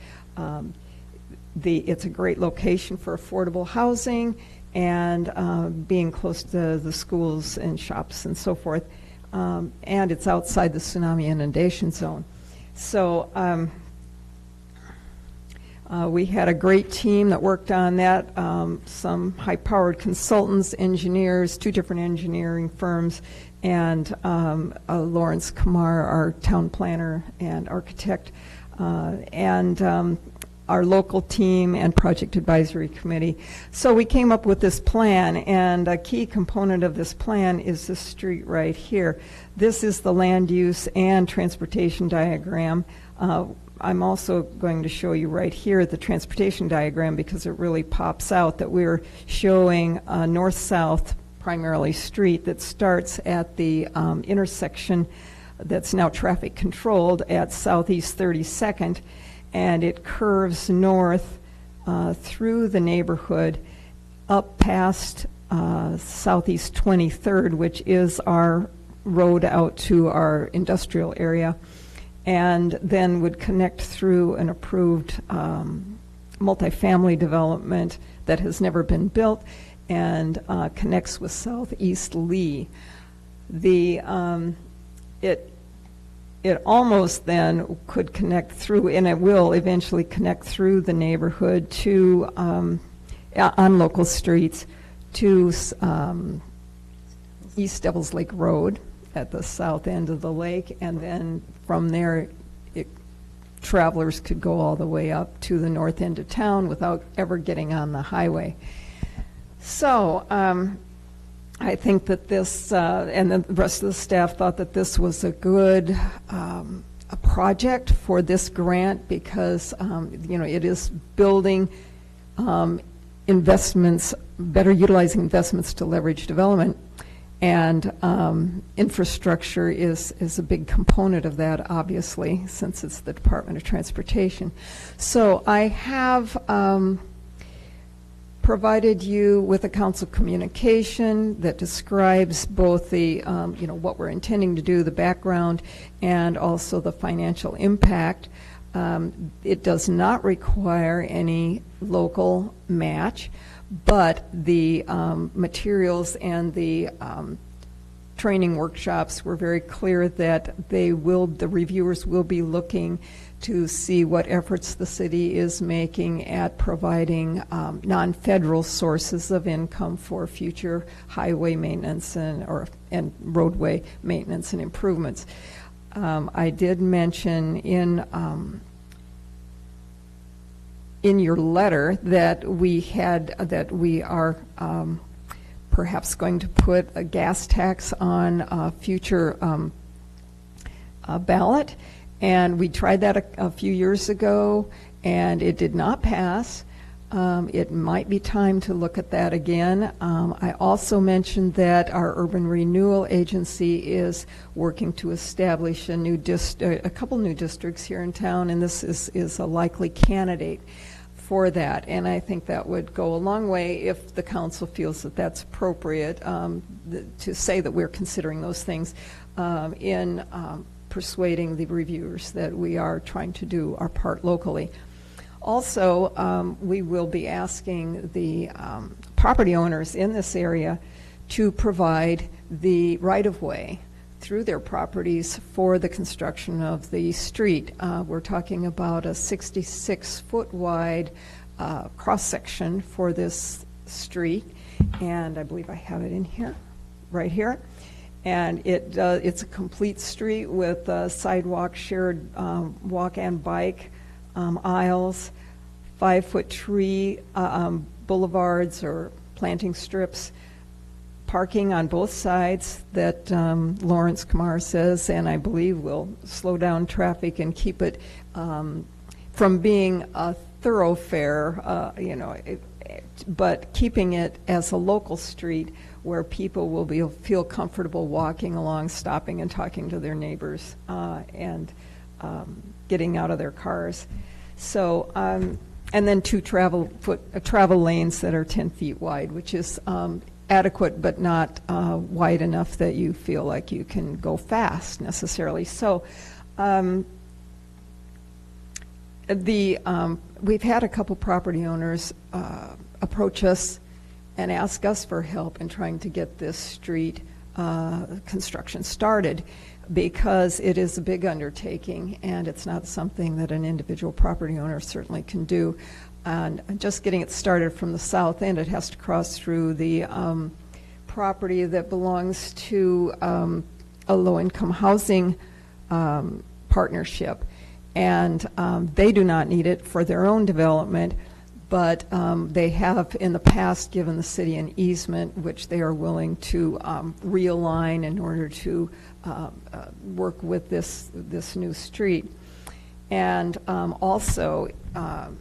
It's a great location for affordable housing and being close to the schools and shops and so forth, and it's outside the tsunami inundation zone. So we had a great team that worked on that, some high-powered consultants, engineers, 2 different engineering firms, and Lawrence Kumar, our town planner and architect, and our local team and project advisory committee. So we came up with this plan, and a key component of this plan is this street right here. This is the land use and transportation diagram. I'm also going to show you right here the transportation diagram because it really pops out that we're showing a north-south primarily street that starts at the intersection that's now traffic controlled at Southeast 32nd, and it curves north through the neighborhood up past Southeast 23rd, which is our road out to our industrial area, and then would connect through an approved multifamily development that has never been built and connects with Southeast Lee. It almost then could connect through, and it will eventually connect through the neighborhood to, on local streets, to East Devils Lake Road at the south end of the lake, and then from there travelers could go all the way up to the north end of town without ever getting on the highway. So I think that this, and the rest of the staff thought that this was a good a project for this grant because it is building investments, better utilizing investments to leverage development. And infrastructure is a big component of that, obviously, since it's the Department of Transportation. So I have provided you with a council communication that describes both the, what we're intending to do, the background, and also the financial impact. It does not require any local match, but the materials and the training workshops were very clear that the reviewers will be looking to see what efforts the city is making at providing non-federal sources of income for future highway maintenance and roadway maintenance and improvements. I did mention in your letter that we are perhaps going to put a gas tax on a future ballot. And we tried that a few years ago, and it did not pass. It might be time to look at that again. I also mentioned that our Urban Renewal Agency is working to establish a couple new districts here in town, and this is a likely candidate for that. And I think that would go a long way if the council feels that that's appropriate to say that we're considering those things in persuading the reviewers that we are trying to do our part locally. Also, we will be asking the property owners in this area to provide the right-of-way through their properties for the construction of the street. We're talking about a 66-foot wide cross-section for this street, and I believe I have it in here, right here. And it's a complete street with sidewalk, shared walk and bike aisles, 5-foot tree boulevards or planting strips, parking on both sides that Lawrence Kamar says, and I believe will slow down traffic and keep it from being a thoroughfare, but keeping it as a local street where people will feel comfortable walking along, stopping and talking to their neighbors, and getting out of their cars. So, and then 2 travel lanes that are 10 feet wide, which is adequate but not wide enough that you feel like you can go fast necessarily. So, we've had a couple property owners approach us and ask us for help in trying to get this street construction started, because it is a big undertaking and it's not something that an individual property owner certainly can do. And just getting it started from the south end, it has to cross through the property that belongs to a low-income housing partnership. And they do not need it for their own development, but they have in the past given the city an easement which they are willing to realign in order to work with this new street. And also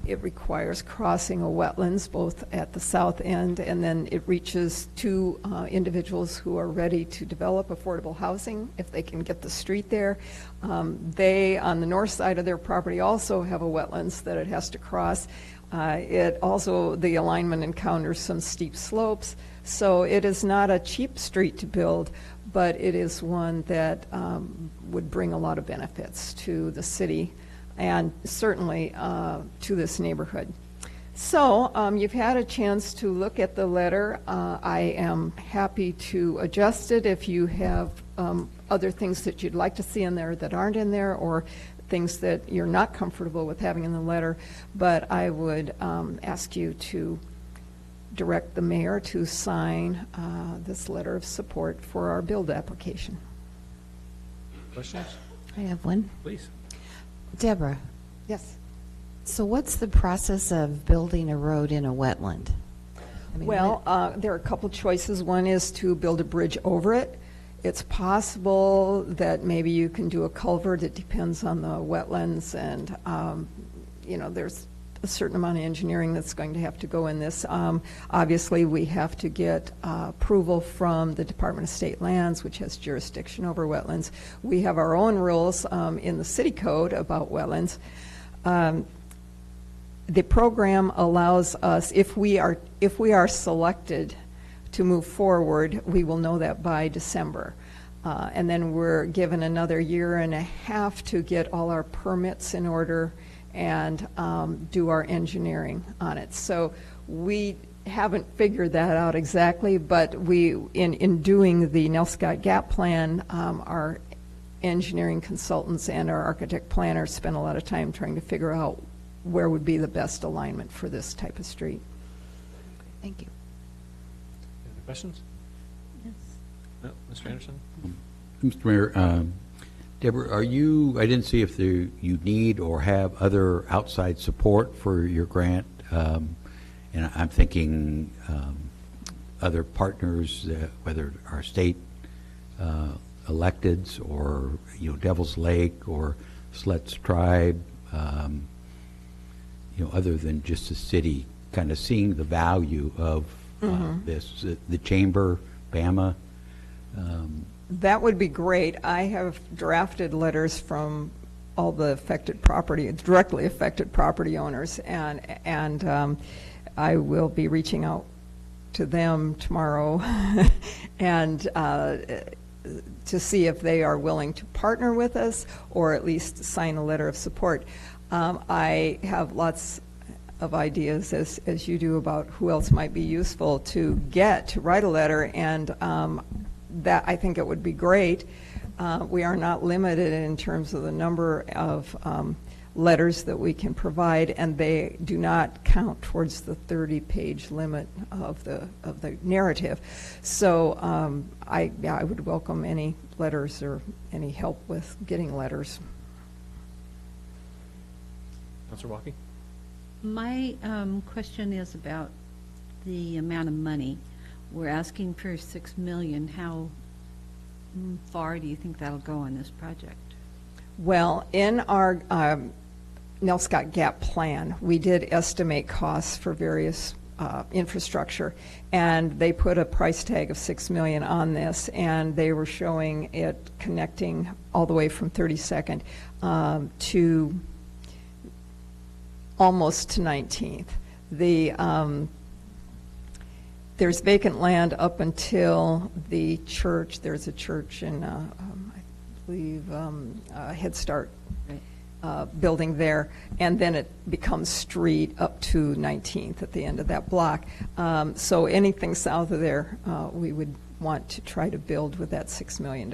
it requires crossing a wetlands both at the south end, and then it reaches 2 individuals who are ready to develop affordable housing if they can get the street there. They, on the north side of their property, also have a wetlands that it has to cross. It also, the alignment encounters some steep slopes, so it is not a cheap street to build, but it is one that would bring a lot of benefits to the city and certainly to this neighborhood. So you've had a chance to look at the letter. I am happy to adjust it if you have other things that you'd like to see in there that aren't in there, or things that you're not comfortable with having in the letter, but I would ask you to direct the mayor to sign this letter of support for our build application. Questions? I have one. Please. Deborah. Yes. So what's the process of building a road in a wetland? I mean, there are a couple choices. One is to build a bridge over it. It's possible that maybe you can do a culvert. It depends on the wetlands, and there's a certain amount of engineering that's going to have to go in this. Obviously, we have to get approval from the Department of State Lands, which has jurisdiction over wetlands. We have our own rules in the city code about wetlands. The program allows us, if we are selected to move forward, we will know that by December. And then we're given another year and a half to get all our permits in order and do our engineering on it. So we haven't figured that out exactly, but we, in doing the Nelson Scott Gap Plan, our engineering consultants and our architect planners spent a lot of time trying to figure out where would be the best alignment for this type of street. Thank you. Any other questions? Yes. No, Mr. Anderson? Mr. Mayor, Deborah, I didn't see if you need or have other outside support for your grant. And I'm thinking other partners, whether our state electeds or, Devil's Lake or Sluts Tribe, other than just the city, kind of seeing the value of this, the chamber, BAMA. That would be great. I have drafted letters from all the directly affected property owners, and I will be reaching out to them tomorrow and to see if they are willing to partner with us or at least sign a letter of support. I have lots of ideas, as you do, about who else might be useful to write a letter, and that I think it would be great. We are not limited in terms of the number of letters that we can provide, and they do not count towards the 30-page limit of the narrative. So I would welcome any letters or any help with getting letters. Councilor Walkie? My question is about the amount of money. We're asking for $6 million. How far do you think that'll go on this project? Well, in our Nelson Scott Gap Plan, we did estimate costs for various infrastructure, and they put a price tag of $6 million on this, and they were showing it connecting all the way from 32nd to almost to 19th. There's vacant land up until the church. There's a church in, I believe, Head Start building there, and then it becomes street up to 19th at the end of that block. So anything south of there, we would want to try to build with that $6 million.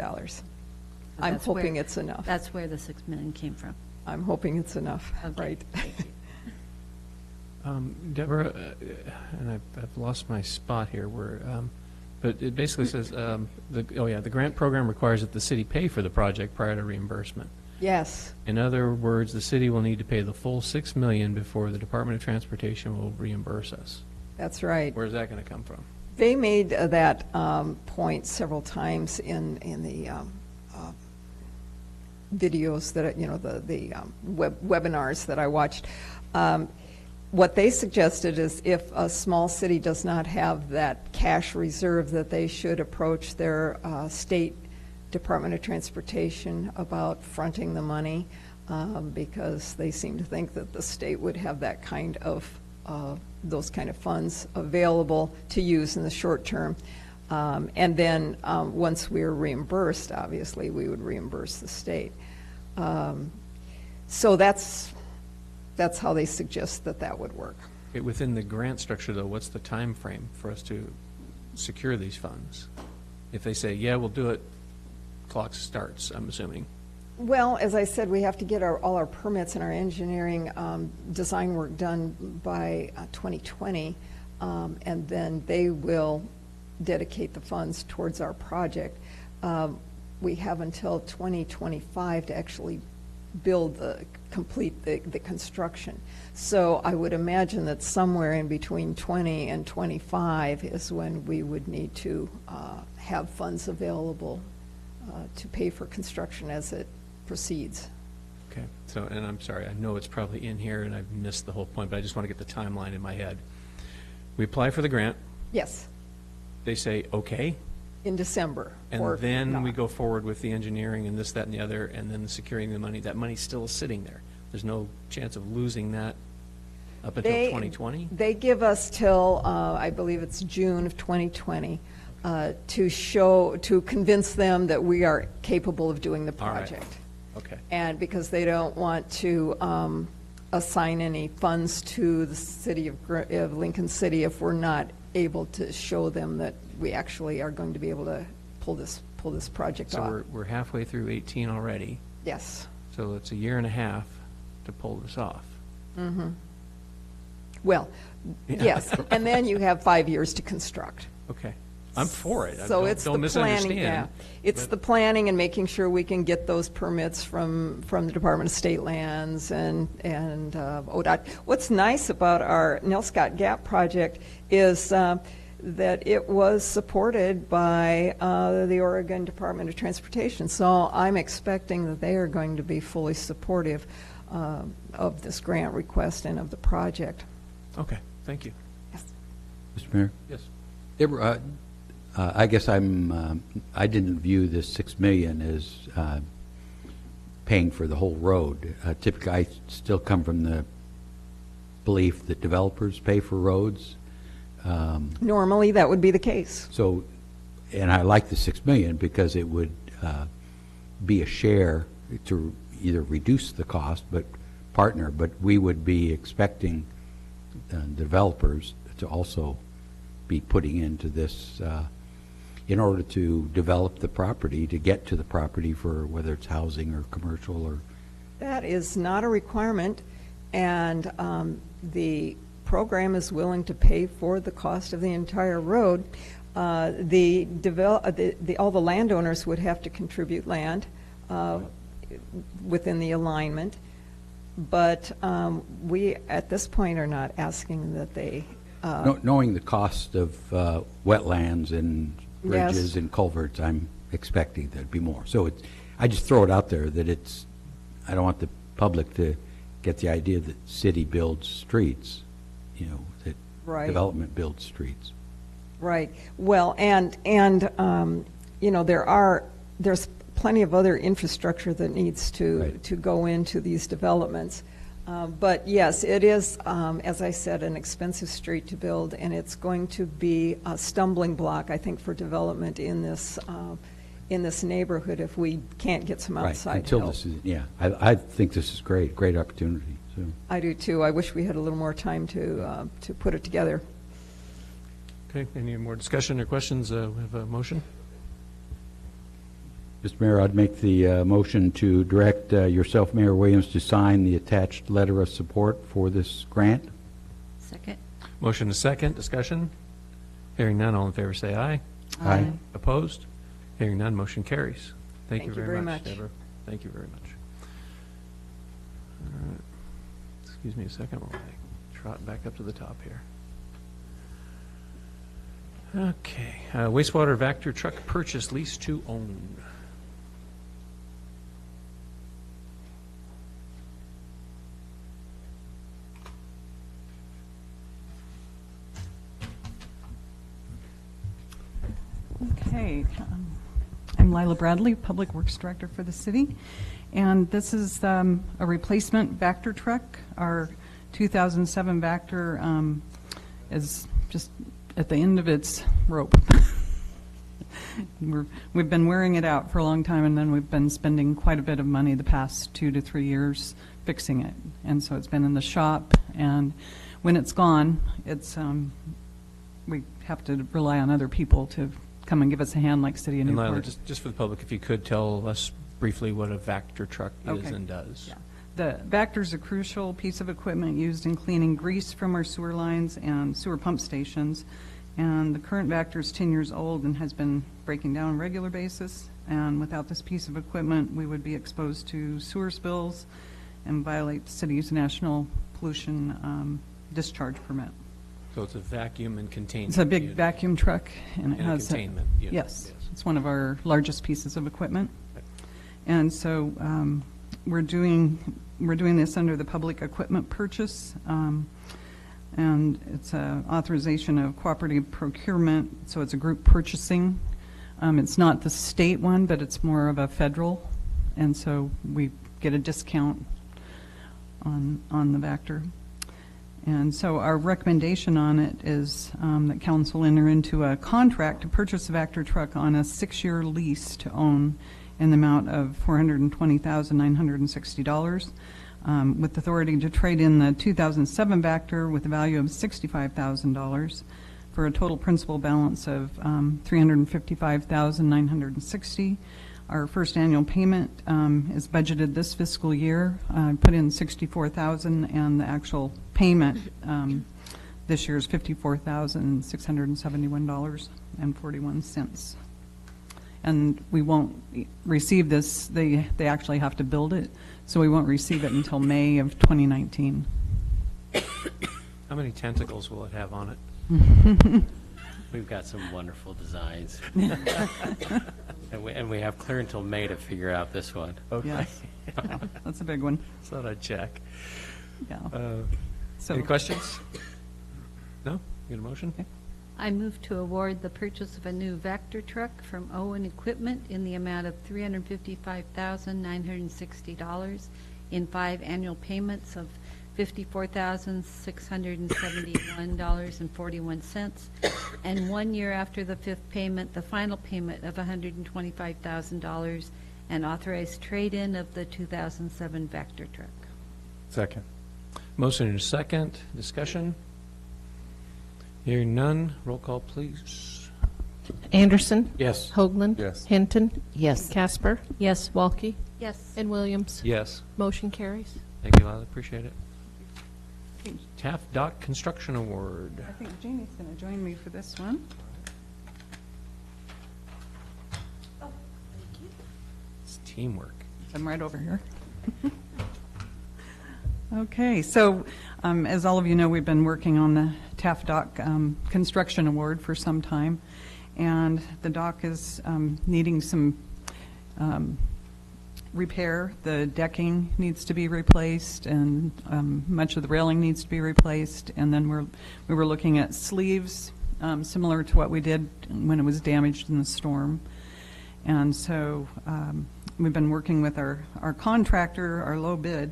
I'm hoping it's enough. That's where the $6 million came from. I'm hoping it's enough, Okay. right? Deborah, and I've lost my spot here, but it basically says, the grant program requires that the city pay for the project prior to reimbursement. Yes. In other words, the city will need to pay the full $6 million before the Department of Transportation will reimburse us. That's right. Where's that going to come from? They made that point several times in the videos that, the webinars that I watched. What they suggested is if a small city does not have that cash reserve, that they should approach their state Department of Transportation about fronting the money, because they seem to think that the state would have that kind of those kind of funds available to use in the short term. And then once we're reimbursed, obviously, we would reimburse the state. So that's how they suggest that would work. Okay, within the grant structure, though, what's the time frame for us to secure these funds? If they say, yeah, we'll do it, clock starts, I'm assuming. Well, as I said, we have to get all our permits and our engineering design work done by 2020, and then they will dedicate the funds towards our project. We have until 2025 to actually complete the construction. So I would imagine that somewhere in between 20 and 25 is when we would need to have funds available to pay for construction as it proceeds. Okay, so, and I'm sorry, I know it's probably in here and I've missed the whole point, but I just want to get the timeline in my head. We apply for the grant. Yes. They say, okay. In December. And then we go forward with the engineering and this, that, and the other, and then securing the money. That money's still sitting there. There's no chance of losing that up until 2020? They give us till, I believe it's June of 2020, to convince them that we are capable of doing the project. All right. Okay. And because they don't want to assign any funds to the city of Lincoln City if we're not able to show them that we actually are going to be able to pull this project off. So we're halfway through 18 already, Yes. so it's a year and a half to pull this off. Mm-hmm. Well, yes, and then you have 5 years to construct. Okay. I'm for it. So Don't- it's don't the planning, misunderstand, yeah. It's but- the planning and making sure we can get those permits from the Department of State Lands and ODOT. What's nice about our Nell Scott Gap project is that it was supported by the Oregon Department of Transportation. So I'm expecting that they are going to be fully supportive of this grant request and of the project. Okay, thank you. Mr. Mayor? Yes. Deborah, I guess I didn't view this 6 million as paying for the whole road. Typically, I still come from the belief that developers pay for roads. Normally, that would be the case. So, and I like the 6 million because it would be a share to either reduce the cost, but partner, but we would be expecting developers to also be putting into this in order to develop the property, to get to the property for whether it's housing or commercial or. That is not a requirement, and the program is willing to pay for the cost of the entire road. All the landowners would have to contribute land within the alignment, but we, at this point, are not asking that they. Knowing the cost of wetlands and bridges Yes. and culverts, I'm expecting there'd be more. So I just throw it out there that I don't want the public to get the idea that city builds streets, that Right. development builds streets. Right. Well, and there's plenty of other infrastructure that needs to go into these developments. But yes, it is, as I said, an expensive street to build, and it's going to be a stumbling block, I think, for development in this neighborhood if we can't get some outside Until help. this is, I think this is great opportunity. So I do too. I wish we had a little more time to put it together. Okay, any more discussion or questions? We have a motion? Mr. Mayor, I'd make the motion to direct yourself, Mayor Williams, to sign the attached letter of support for this grant. Second. Motion is second, discussion? Hearing none, all in favor say aye. Aye. Opposed? Hearing none, motion carries. Thank you Thank you very very much, much. Deborah. Thank you very much. All right. Excuse me a second while I trot back up to the top here. Okay, wastewater Vector truck purchase lease to own. Okay, I'm Lila Bradley, Public Works Director for the city, and this is a replacement Vector truck. Our 2007 Vector is just at the end of its rope. We've been wearing it out for a long time, and then we've been spending quite a bit of money the past 2 to 3 years fixing it, and so it's been in the shop, and when it's gone, it's we have to rely on other people to come and give us a hand, like City of And Newport. Lila, just for the public, if you could tell us briefly what a Vector truck is Okay. and does. Yeah. The Vector is a crucial piece of equipment used in cleaning grease from our sewer lines and sewer pump stations. And the current Vector is 10 years old and has been breaking down on a regular basis. And without this piece of equipment, we would be exposed to sewer spills and violate the city's national pollution discharge permit. So it's a vacuum and containment. It's a big unit. vacuum truck, and it And a has containment unit, Yes, yes. it's one of our largest pieces of equipment. And so we're doing this under the public equipment purchase, and it's a authorization of cooperative procurement, so it's a group purchasing. It's not the state one, but it's more of a federal, and so we get a discount on the Vector. And so our recommendation on it is that council enter into a contract to purchase a Vector truck on a 6-year lease to own in the amount of $420,960. with authority to trade in the 2007 Vector with a value of $65,000 for a total principal balance of $355,960. Our first annual payment is budgeted this fiscal year. I put in $64,000, and the actual payment this year is $54,671.41. And we won't receive this, they actually have to build it, so we won't receive it until May of 2019. How many tentacles will it have on it? We've got some wonderful designs. And we have clear until May to figure out this one. Okay. Yes. Yeah, that's a big one. Thought I'd check. Yeah. Any questions? No? You get a motion? I move to award the purchase of a new Vector truck from Owen Equipment in the amount of $355,960 in 5 annual payments of $54,671.41, and 1 year after the 5th payment, the final payment of $125,000, and authorized trade-in of the 2007 Vector truck. Second. Motion and a second. Discussion? Hearing none. Roll call, please. Anderson? Yes. Hoagland? Yes. Hinton? Yes. Casper? Yes. Walke? Yes. And Williams? Yes. Motion carries. Thank you, Lila. Appreciate it. Taft Dock Construction Award. I think Janie's going to join me for this one. It's teamwork. I'm right over here. Okay, so as all of you know, we've been working on the Taft Dock Construction Award for some time, and the dock is needing some repair. The decking needs to be replaced, and much of the railing needs to be replaced, and then we were looking at sleeves similar to what we did when it was damaged in the storm. And so we've been working with our contractor, our low bid,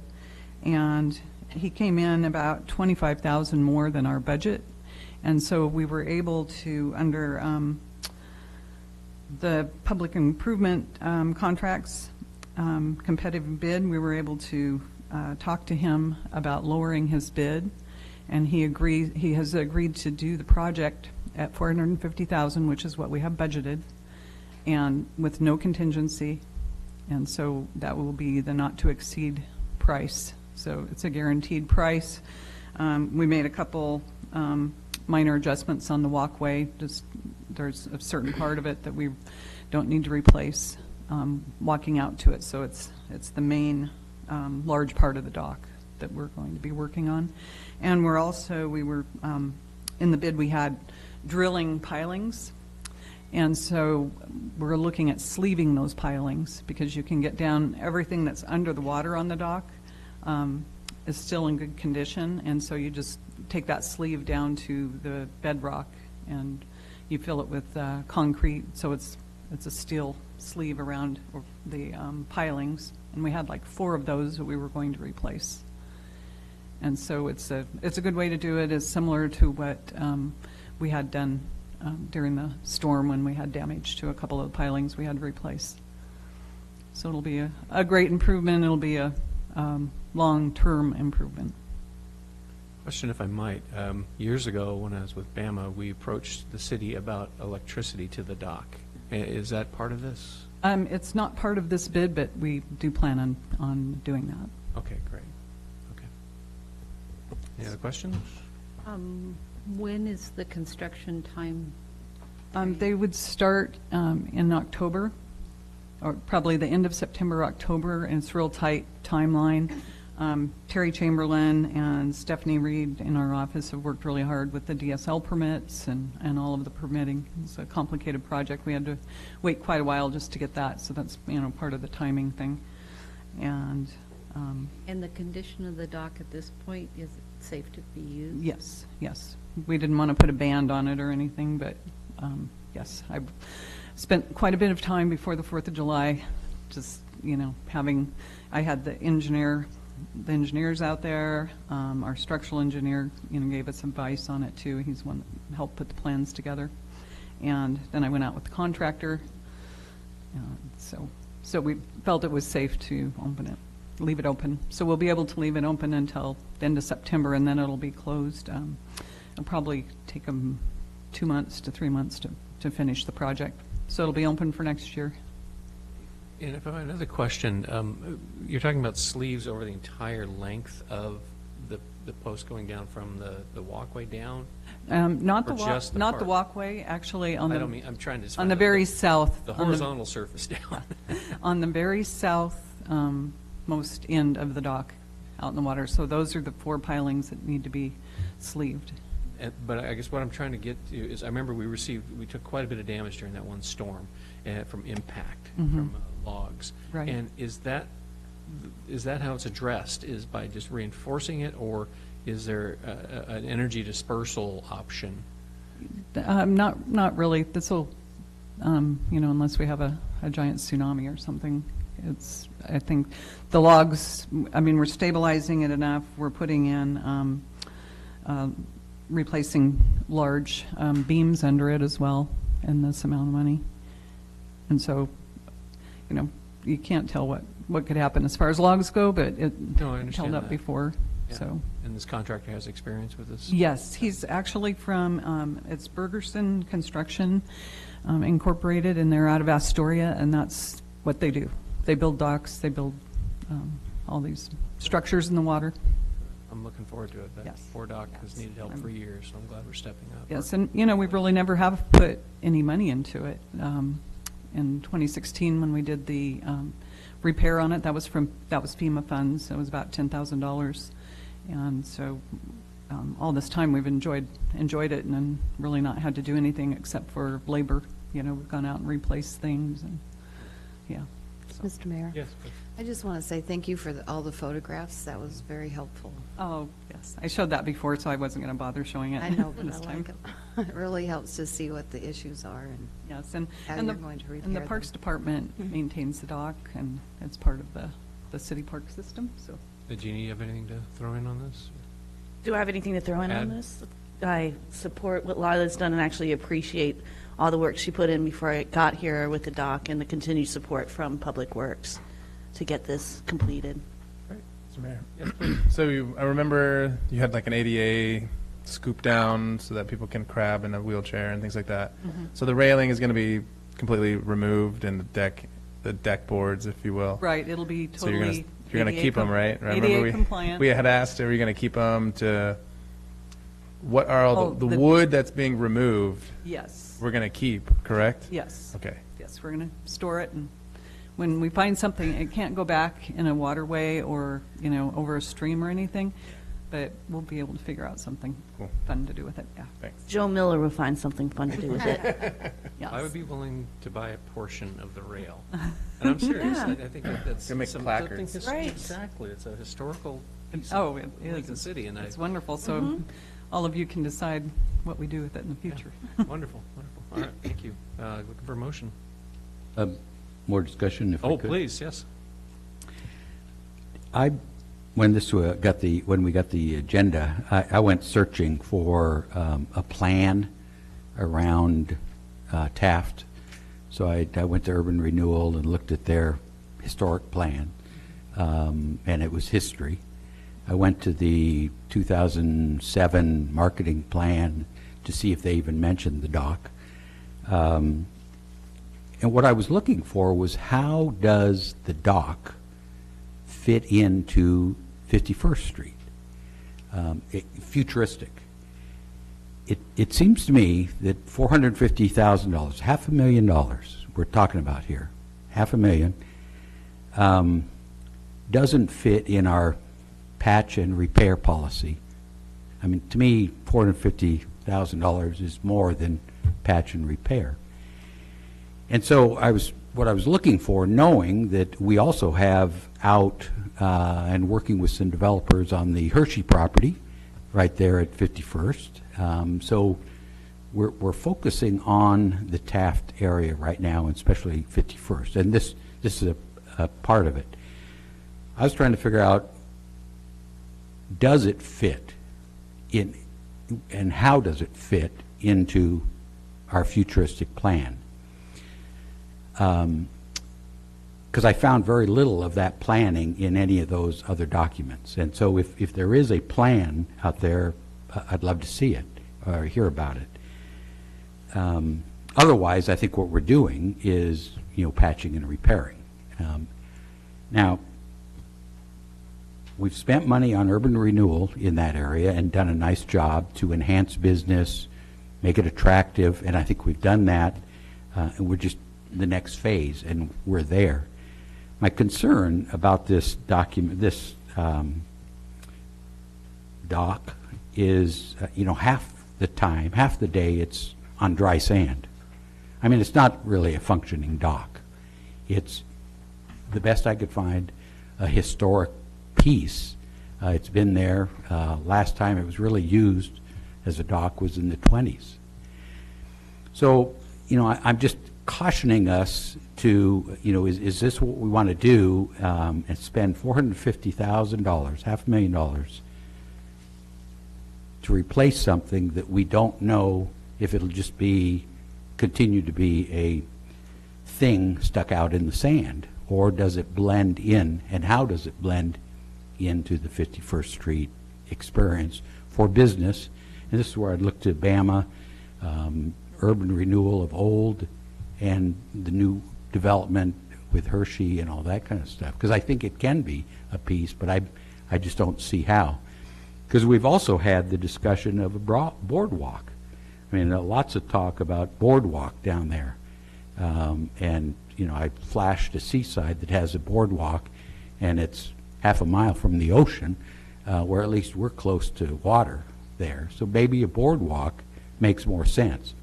and he came in about $25,000 more than our budget. And so we were able to, under the public improvement contracts competitive bid, we were able to talk to him about lowering his bid, and he has agreed to do the project at $450,000, which is what we have budgeted, and with no contingency. And so that will be the not to exceed price. So it's a guaranteed price. We made a couple minor adjustments on the walkway. Just there's a certain part of it that we don't need to replace walking out to it. So it's the main large part of the dock that we're going to be working on. And we were in the bid we had drilling pilings. And so we're looking at sleeving those pilings, because you can get down everything that's under the water on the dock is still in good condition, and so you just take that sleeve down to the bedrock and you fill it with concrete, so it's a steel sleeve around the pilings, and we had like 4 of those that we were going to replace. And so it's a good way to do it. It's similar to what we had done during the storm when we had damage to a couple of the pilings we had to replace. So it'll be a great improvement. It'll be a long-term improvement. Question, if I might. Years ago, when I was with BAMA, we approached the city about electricity to the dock. Is that part of this? It's not part of this bid, but we do plan on doing that. Okay, great. Okay. Any other questions? When is the construction time? They would start in October, or probably the end of September, October, and it's a real tight timeline. Terry Chamberlain and Stephanie Reed in our office have worked really hard with the DSL permits and all of the permitting. It's a complicated project. We had to wait quite a while just to get that, so that's part of the timing thing. And the condition of the dock at this point, is it safe to be used? Yes, yes. We didn't want to put a band on it or anything, but yes, I spent quite a bit of time before the 4th of July, just I had the engineers out there. Our structural engineer, gave us advice on it too. He's one that helped put the plans together. And then I went out with the contractor. So we felt it was safe to open it. leave it open. So we'll be able to leave it open until the end of September, and then it'll be closed. It'll probably take them 2 months to 3 months to finish the project. So it'll be open for next year. And if I have another question, you're talking about sleeves over the entire length of the post going down from the walkway down? Not Or just the the part? walkway, actually on I the. don't mean, I'm trying to. On the very south. The on horizontal surface down. On the very south most end of the dock out in the water. So those are the 4 pilings that need to be sleeved. But I guess what I'm trying to get to is, I remember we took quite a bit of damage during that one storm from impact from logs. Right. And is that how it's addressed, is by just reinforcing it, or is there an energy dispersal option? Not really. This will, unless we have a giant tsunami or something. I think the logs, we're stabilizing it enough. We're putting in, replacing large beams under it as well in this amount of money. And so, you can't tell what could happen as far as logs go, but it held up before. Yeah. So. And this contractor has experience with this? Yes, he's actually from, it's Bergerson Construction Incorporated, and they're out of Astoria, and that's what they do. They build docks, they build all these structures in the water. I'm looking forward to it. That Yes. poor dock has needed help for years, so I'm glad we're stepping up. Yes, and we really never have put any money into it. In 2016, when we did the repair on it, that was FEMA funds. It was about $10,000, and so all this time we've enjoyed it, and then really not had to do anything except for labor. We've gone out and replaced things, and yeah. Mr. Mayor? Yes. I just want to say thank you for all the photographs. That was very helpful. Oh, yes. I showed that before, so I wasn't going to bother showing it. I know, but this I time. like it. It really helps to see what the issues are and Yes, how and you're the, going to repair and the them. Parks Department maintains the dock, and it's part of the city park system, so. Jeannie, you have anything to throw in on this? Do I have anything to throw in on Add? this? I support what Lila's done and actually appreciate all the work she put in before I got here with the dock and the continued support from Public Works to get this completed. Right. Mr. Mayor. So I remember you had like an ADA scoop down so that people can crab in a wheelchair and things like that. So the railing is going to be completely removed, and the deck boards, if you will. Right, it'll be So you're totally. going to keep them, right? ADA compliant. We had asked, are we going to keep them to, what are all the wood that's being removed? Yes. We're going to keep, correct? Yes. Okay. Yes, we're going to store it, and when we find something, it can't go back in a waterway or, over a stream or anything, but we'll be able to figure out something fun to do with it, yeah. Thanks. Joe Miller will find something fun to do with it. Yes. I would be willing to buy a portion of the rail. And I'm serious. Yeah. I think that's Gonna make something placards. Right. Exactly. It's a historical piece Oh, of it is. Lincoln City, and It's wonderful, so all of you can decide what we do with it in the future. wonderful, wonderful. All right, thank you. Looking for a motion. More discussion, if I Oh, could. please, yes. When we got the agenda, I went searching for a plan around Taft. So I went to Urban Renewal and looked at their historic plan, and it was history. I went to the 2007 marketing plan to see if they even mentioned the dock. And what I was looking for was, how does the dock fit into 51st Street? Futuristic. It seems to me that $450,000, $500,000 we're talking about here, $500,000, doesn't fit in our patch and repair policy. I mean, to me, $450,000 is more than patch and repair. And so what I was looking for, knowing that we also have out and working with some developers on the Hershey property right there at 51st. So we're focusing on the Taft area right now, and especially 51st. And this is a part of it. I was trying to figure out, does it fit in, and how does it fit into our futuristic plan? because I found very little of that planning in any of those other documents. And so if there is a plan out there, I'd love to see it or hear about it. Otherwise, I think what we're doing is, patching and repairing. Now, we've spent money on urban renewal in that area and done a nice job to enhance business, make it attractive, and I think we've done that. And we're just the next phase, and we're there. My concern about this document, this dock, is half the day it's on dry sand. I mean, it's not really a functioning dock. It's the best I could find, a historic piece. It's been there. Last time it was really used as a dock was in the 20s. So, I'm just cautioning us to, is this what we want to do, and spend $450,000, $500,000, to replace something that we don't know if it'll just continue to be a thing stuck out in the sand, or does it blend in, and how does it blend into the 51st Street experience for business? And this is where I'd look to Bama, urban renewal of old, and the new development with Hershey and all that kind of stuff, because I think it can be a piece, but I just don't see how. Because we've also had the discussion of a boardwalk. I mean, lots of talk about boardwalk down there. And, I flashed a seaside that has a boardwalk, and it's half a mile from the ocean, where at least we're close to water there. So maybe a boardwalk makes more sense.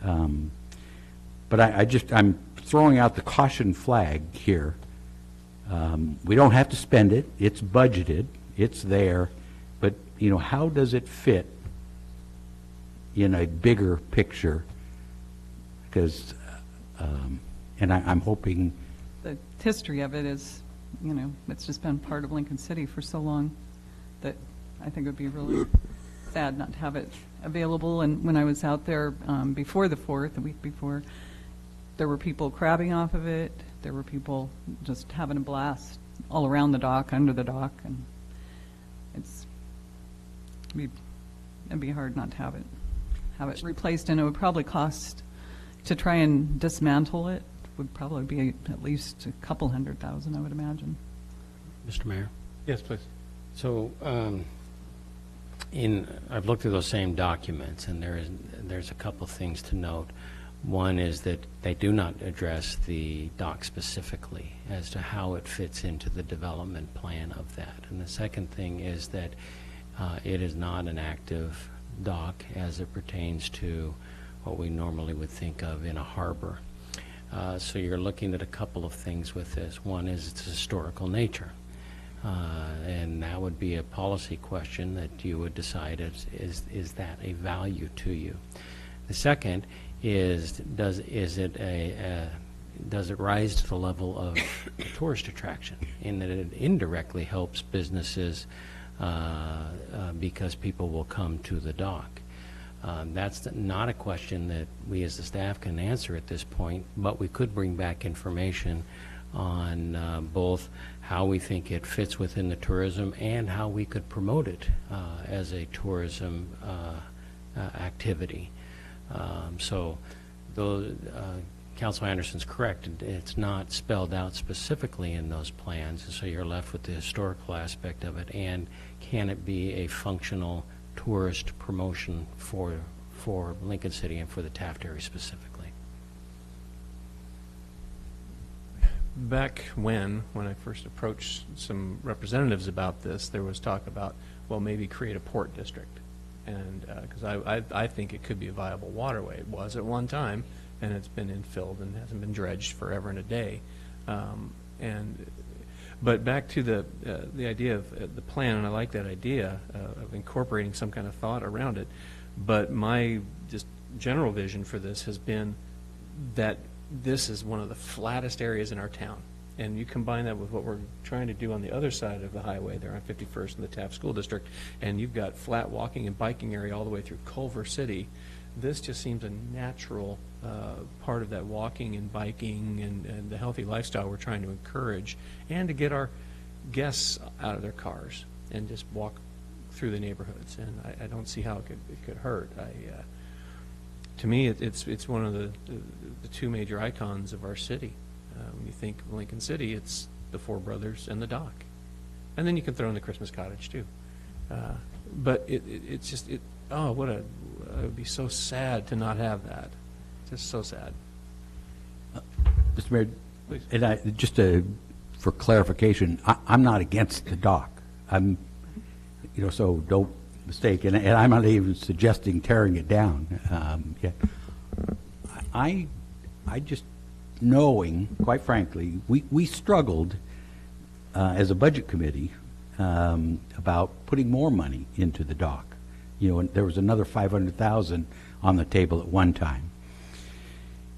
But I'm throwing out the caution flag here. We don't have to spend it. It's budgeted. It's there. But, how does it fit in a bigger picture? Because, and I'm hoping... The history of it is, it's just been part of Lincoln City for so long that I think it would be really sad not to have it available. And when I was out there before the 4th, the week before, there were people crabbing off of it. There were people just having a blast all around the dock, under the dock, and it'd be hard not to have it replaced. And it would probably cost, to try and dismantle it, would probably be at least a couple $100,000, I would imagine. Mr. Mayor? Yes, please. So, I've looked through those same documents, and there's a couple things to note. One is that they do not address the dock specifically as to how it fits into the development plan of that. And the second thing is that it is not an active dock as it pertains to what we normally would think of in a harbor. So you're looking at a couple of things with this. One is its historical nature. And that would be a policy question that you would decide is that a value to you? The second is does it rise to the level of a tourist attraction, in that it indirectly helps businesses because people will come to the dock. That's not a question that we as the staff can answer at this point, but we could bring back information on both how we think it fits within the tourism and how we could promote it as a tourism activity. So though Councilor Anderson's correct, it's not spelled out specifically in those plans, and so you're left with the historical aspect of it, and can it be a functional tourist promotion for Lincoln City and for the Taft area specifically? Back when I first approached some representatives about this, there was talk about, well, maybe create a port district. And because I think it could be a viable waterway. It was at one time, and it's been infilled and hasn't been dredged forever and a day. But back to the idea of the plan, and I like that idea of incorporating some kind of thought around it. But my just general vision for this has been that this is one of the flattest areas in our town. And you combine that with what we're trying to do on the other side of the highway there on 51st in the Taft School District, and you've got flat walking and biking area all the way through Culver City. This just seems a natural part of that walking and biking and the healthy lifestyle we're trying to encourage, and to get our guests out of their cars and just walk through the neighborhoods. And I don't see how it could hurt. To me, it's one of the two major icons of our city. When you think of Lincoln City, it's the Four Brothers and the dock. And then you can throw in the Christmas cottage, too. But it's just, it would be so sad to not have that. Just so sad. Mr. Mayor, Please. and for clarification, I'm not against the dock. So don't mistake, and I'm not even suggesting tearing it down. I just knowing, quite frankly, we struggled as a budget committee about putting more money into the dock. And there was another $500,000 on the table at one time.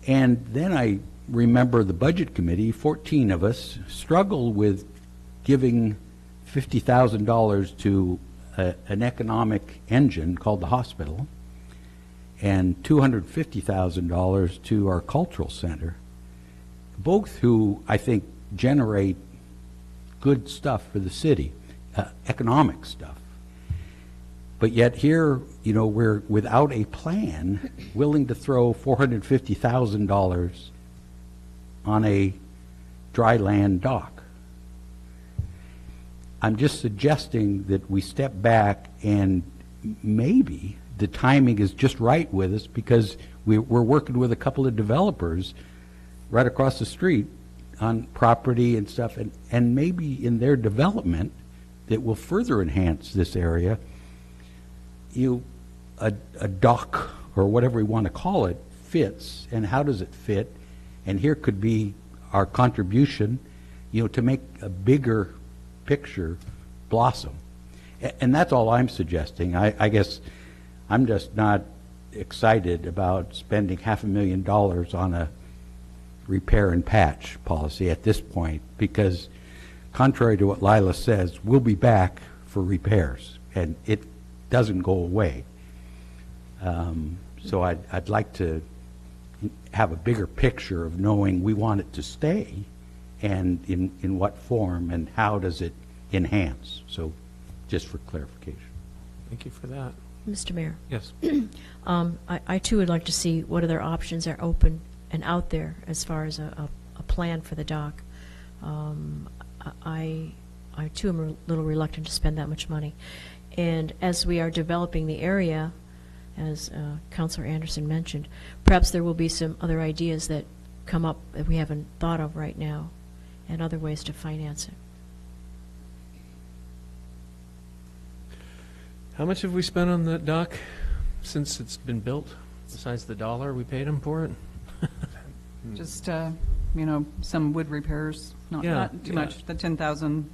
And then I remember the budget committee, 14 of us, struggled with giving $50,000 to an economic engine called the hospital and $250,000 to our cultural center, both who I think generate good stuff for the city, economic stuff. But yet here, we're without a plan, willing to throw $450,000 on a dry land dock. I'm just suggesting that we step back, and maybe the timing is just right with us because we're working with a couple of developers right across the street on property and stuff, and maybe in their development that will further enhance this area, a dock or whatever we want to call it fits, and how does it fit? And here could be our contribution, to make a bigger picture blossom. And that's all I'm suggesting. I guess I'm just not excited about spending $500,000 on a repair and patch policy at this point, because contrary to what Lila says, we'll be back for repairs, and it doesn't go away. So I'd like to have a bigger picture of knowing we want it to stay, and in what form, and how does it enhance. So just for clarification. Thank you for that. Mr. Mayor. Yes. I too would like to see what other options are open and out there as far as a plan for the dock. I too am a little reluctant to spend that much money. And as we are developing the area, as Councilor Anderson mentioned, perhaps there will be some other ideas that come up that we haven't thought of right now, and other ways to finance it. How much have we spent on the dock since it's been built, besides the $1 we paid them for it? Just, some wood repairs, not too much. The 10,000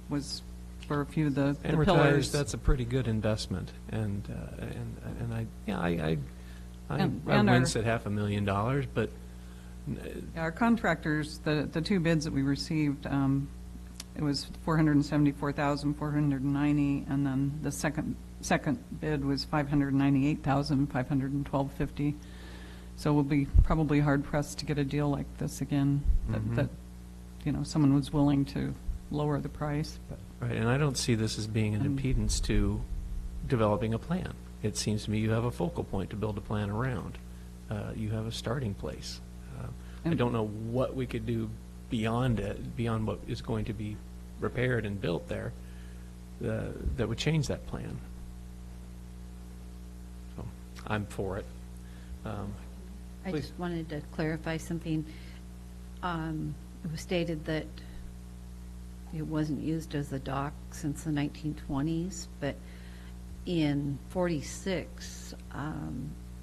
was for a few of the pillars. That's a pretty good investment, and I wince at $500,000, but Our contractors, the two bids that we received, it was $474,490, and then the second bid was $598,512.50. So we'll be probably hard pressed to get a deal like this again, that someone was willing to lower the price. But right, and I don't see this as being an impedance to developing a plan. It seems to me you have a focal point to build a plan around. You have a starting place. I don't know what we could do beyond it, beyond what is going to be repaired and built there, that would change that plan. So I'm for it. I just wanted to clarify something. It was stated that it wasn't used as a dock since the 1920s, but in 46,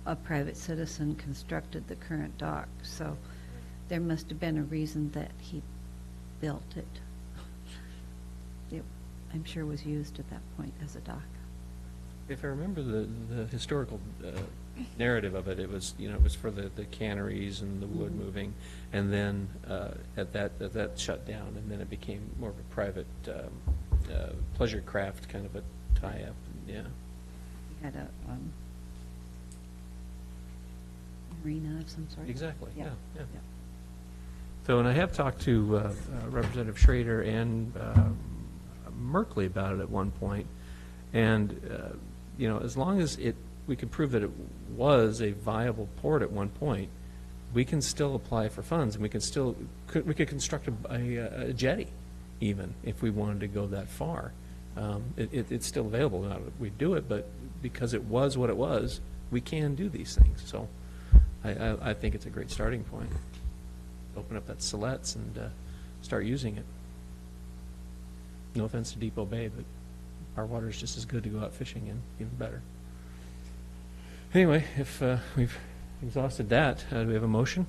a private citizen constructed the current dock. So there must have been a reason that he built it. It, I'm sure, was used at that point as a dock. If I remember the historical narrative of it, it was it was for the canneries and the wood moving, and then at that shut down, and then it became more of a private pleasure craft kind of a tie-up. Yeah. He had a Marina of some sort. Exactly, yeah, yeah. Yeah. So, and I have talked to Representative Schrader and Merkley about it at one point, and, you know, as long as we could prove that it was a viable port at one point, we can still apply for funds, and we could construct a jetty, even, if we wanted to go that far. It's still available. Now, we'd do it, but because it was what it was, we can do these things. So I think it's a great starting point. Open up that Siletz and start using it. No offense to Depot Bay, but our water is just as good to go out fishing in, even better. Anyway, if we've exhausted that, do we have a motion?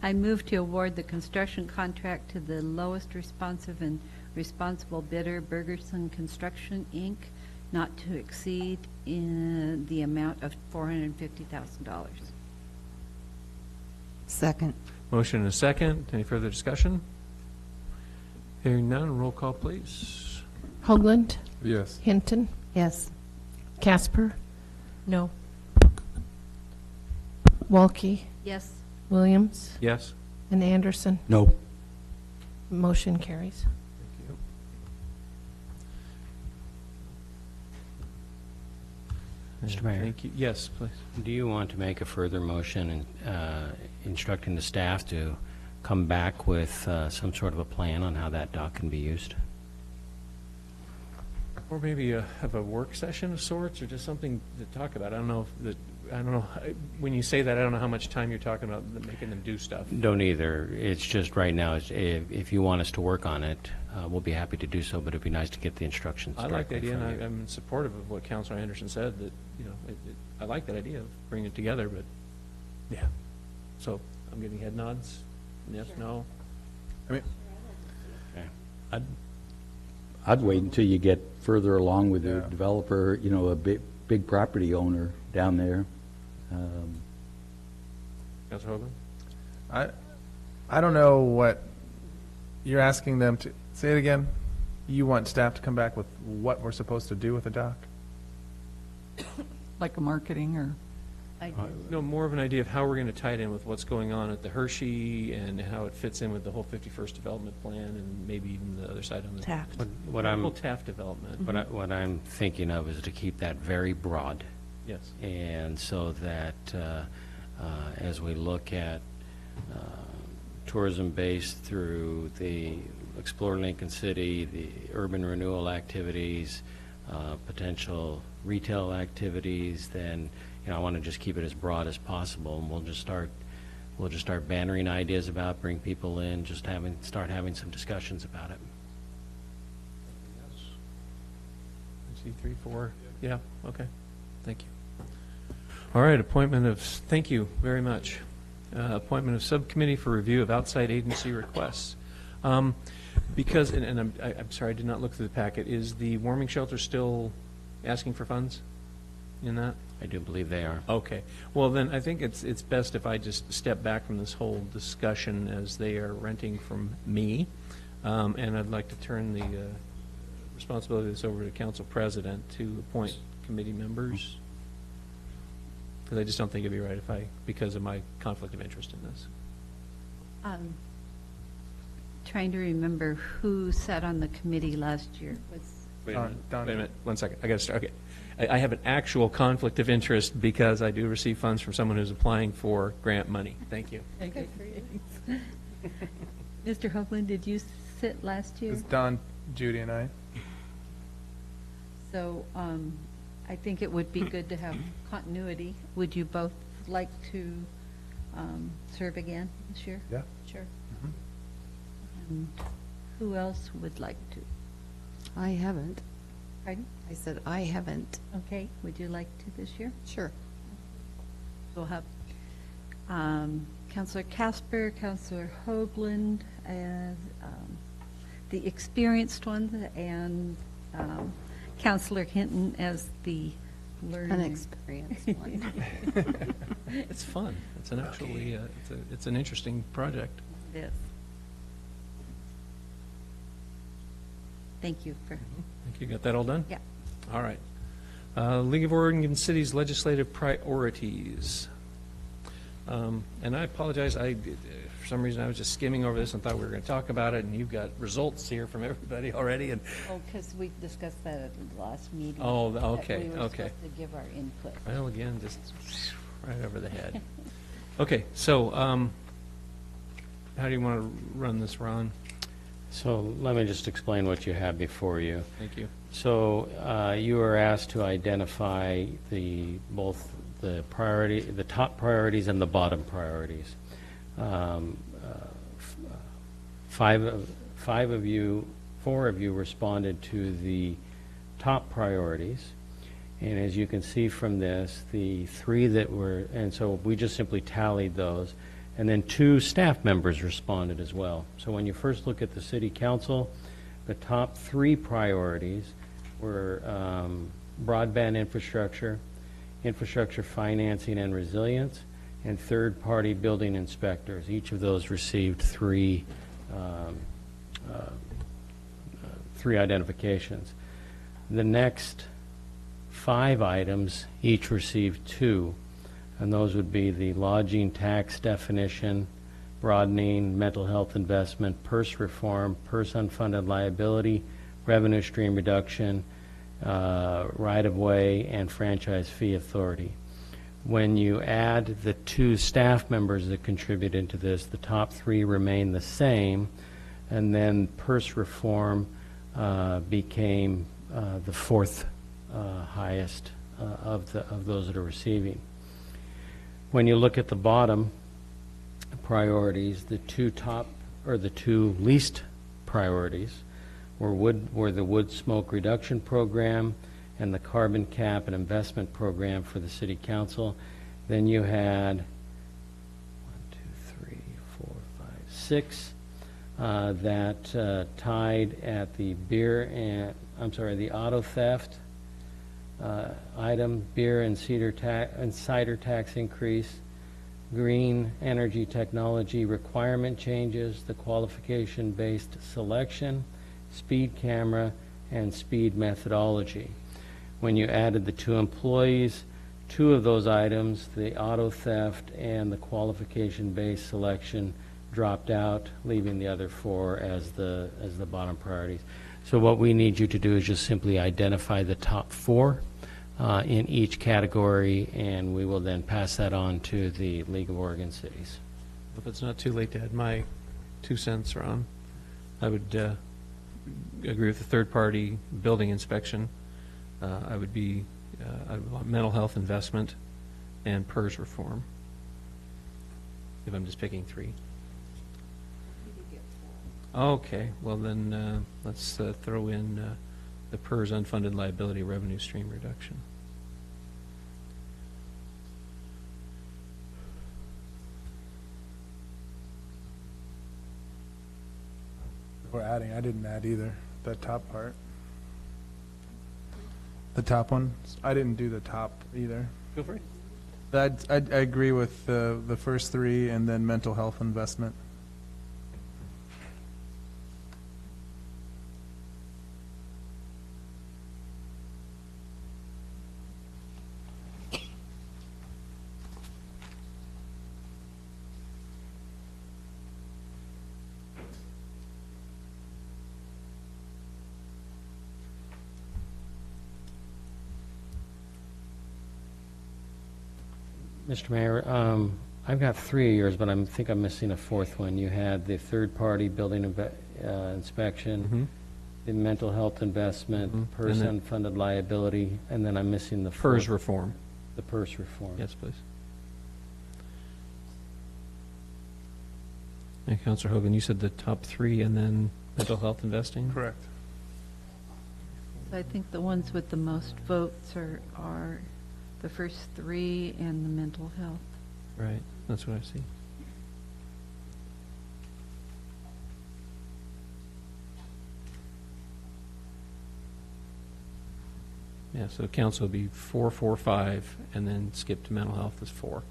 I move to award the construction contract to the lowest responsive and responsible bidder, Bergerson Construction, Inc., not to exceed in the amount of $450,000. Second. Motion and a second. Any further discussion? Hearing none, roll call, please. Hoagland? Yes. Hinton? Yes. Casper? No. Walke? Yes. Williams? Yes. And Anderson? No. Motion carries. Thank you. Mr. Mayor. Thank you. Yes, please. Do you want to make a further motion instructing the staff to come back with some sort of a plan on how that dock can be used? Or maybe have a work session of sorts, or just something to talk about. I don't know when you say that, I don't know how much time you're talking about making them do stuff. Don't either. It's just right now, if you want us to work on it, we'll be happy to do so, but it'd be nice to get the instructions I like the directly idea, from and you. I'm supportive of what Councilor Anderson said, that, you know, I like that idea of bringing it together, but, yeah. So, I'm getting head nods. Yes, no? I mean, Okay. I'd wait until you get further along with your Yeah. developer, you know, a big property owner down there. Councilor Hoagland? I don't know what you're asking them to, say it again. You want staff to come back with what we're supposed to do with the dock? Like a marketing or? No, more of an idea of how we're going to tie it in with what's going on at the Hershey and how it fits in with the whole 51st Development Plan and maybe even the other side on the Taft. What the I'm whole Taft development. what I'm thinking of is to keep that very broad. Yes. And so that as we look at tourism based through the Explore Lincoln City, the urban renewal activities, potential retail activities, then, you know, I want to just keep it as broad as possible, and we'll just start bannering ideas about, bring people in, start having some discussions about it. C 3, 4, yeah, okay, thank you. All right, thank you very much. Appointment of subcommittee for review of outside agency requests. Because, and I'm sorry, I did not look through the packet, is the warming shelter still asking for funds in that? I do believe they are. Okay, well then, I think it's best if I just step back from this whole discussion as they are renting from me, and I'd like to turn the responsibility of this over to Council President to appoint committee members, because I just don't think it'd be right because of my conflict of interest in this. Trying to remember who sat on the committee last year. Wait a minute, 1 second, I gotta start, okay. I have an actual conflict of interest because I do receive funds from someone who's applying for grant money. Thank you. Mr. Hoagland, did you sit last year? It's Don, Judy, and I. So I think it would be good to have continuity. Would you both like to serve again this year? Yeah. Sure. And who else would like to? I haven't. Pardon? I said I haven't. Okay, would you like to this year? Sure. We'll have Councilor Casper, Councilor Hoagland as the experienced ones, and Councilor Hinton as the learning. Unexperienced one. It's fun. It's an actually, it's an interesting project. Yes. Thank you for, Think you got that all done? yeah. All right. League of Oregon Cities legislative priorities. And I apologize, for some reason, I was just skimming over this and thought we were going to talk about it, and you've got results here from everybody already, and, Oh, because we discussed that at the last meeting. Oh, that okay, we were okay. supposed to give our input. well, again, just right over the head. Okay, so, how do you want to run this, Ron? So let me just explain what you have before you. Thank you. So you were asked to identify both the top priorities and the bottom priorities. Four of you responded to the top priorities. And as you can see from this, the three that were, and so we just simply tallied those. And then 2 staff members responded as well. So when you first look at the city council, the top 3 priorities were broadband infrastructure, infrastructure financing and resilience, and third-party building inspectors. Each of those received 3 identifications. The next 5 items each received 2, and those would be the lodging tax definition, broadening, mental health investment, PERS reform, PERS unfunded liability, revenue stream reduction, right-of-way, and franchise fee authority. When you add the 2 staff members that contributed to this, the top 3 remain the same, and then PERS reform became the 4th highest of those that are receiving. When you look at the bottom priorities, the 2 least priorities were the wood smoke reduction program and the carbon cap and investment program for the city council. Then you had 6 that tied at the the auto theft item, beer and cider tax increase, green energy technology requirement changes, the qualification-based selection, speed camera, and speed methodology. When you added the 2 employees, 2 of those items, the auto theft and the qualification-based selection, dropped out, leaving the other 4 as the bottom priorities. So what we need you to do is just simply identify the top 4 in each category, and we will then pass that on to the League of Oregon Cities. If it's not too late to add my 2 cents, Ron, I would agree with the third-party building inspection. I would want mental health investment and PERS reform, if I'm just picking 3. Okay, well then, let's throw in the PERS unfunded liability revenue stream reduction. We're adding, I didn't add either, that top part. The top one, I didn't do the top either. Feel free. I agree with the first 3 and then mental health investment. Mr. Mayor, I've got 3 of yours, but I think I'm missing a 4th one. You had the third-party building inspection, the mental health investment, PERS unfunded liability, and then I'm missing the PERS 4th. reform. The PERS reform. Yes, please. And Councilor Hogan, you said the top 3 and then mental health investing? Correct. I think the ones with the most votes are the first 3 and the mental health. Right, that's what I see. Yeah, so council would be 4, 4, 5, and then skip to mental health is 4.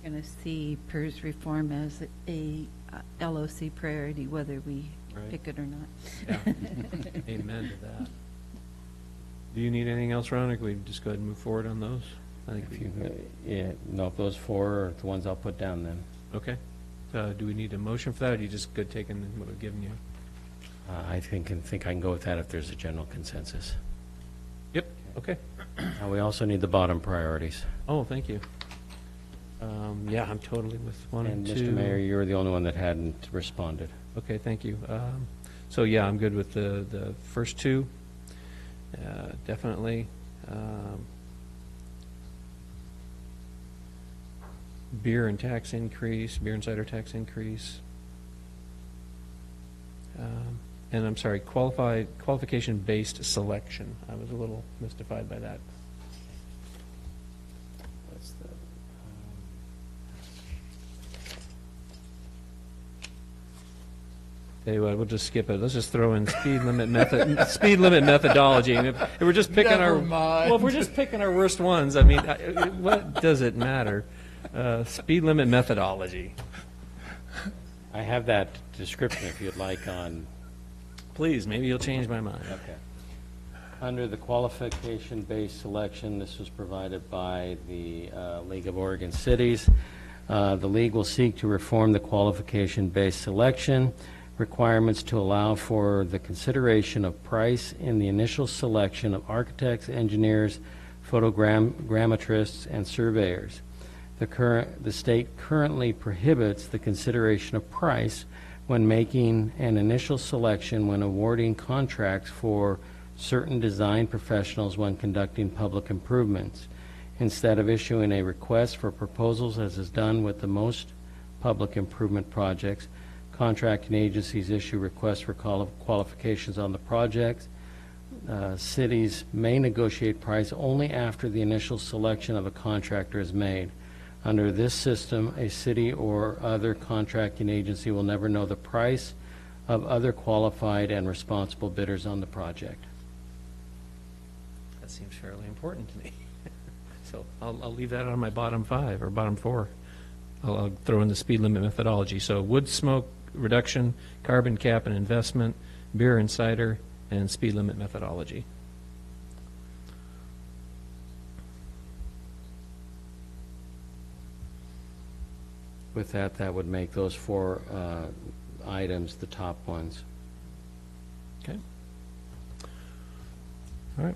Going to see PERS reform as a LOC priority, whether we Right. pick it or not. Yeah. Amen to that. Do you need anything else, Ron, or can we just go ahead and move forward on those? I think If you, yeah, no, if those four are the ones I'll put down then. Okay. Do we need a motion for that, or are you just good taking what we've given you? I think I can go with that if there's a general consensus. Yep, okay. We also need the bottom priorities. Oh, thank you. Yeah, I'm totally with one and And two. Mr. Mayor, you're the only one that hadn't responded. Okay, thank you. So, yeah, I'm good with the first two, definitely. Beer and tax increase, beer and cider tax increase. And I'm sorry, qualification-based selection. I was a little mystified by that. What's the, Tell you what, we'll just skip it. Let's just throw in speed limit method, speed limit methodology. And if we're just picking Never mind. well, if we're just picking our worst ones, I mean, what does it matter? Speed limit methodology. I have that description if you'd like on. Please, maybe you'll change my mind. Okay. Under the qualification-based selection, this was provided by the League of Oregon Cities. The league will seek to reform the qualification-based selection requirements to allow for the consideration of price in the initial selection of architects, engineers, photogrammetrists, and surveyors. The state currently prohibits the consideration of price when making an initial selection when awarding contracts for certain design professionals when conducting public improvements. Instead of issuing a request for proposals, as is done with the most public improvement projects, contracting agencies issue requests for qualifications on the projects. Cities may negotiate price only after the initial selection of a contractor is made. Under this system, a city or other contracting agency will never know the price of other qualified and responsible bidders on the project. That seems fairly important to me. So I'll leave that on my bottom five, or bottom four. I'll throw in the speed limit methodology. So wood smoke reduction, carbon cap and investment, beer and cider, and speed limit methodology. With that, that would make those four items the top ones. Okay. All right.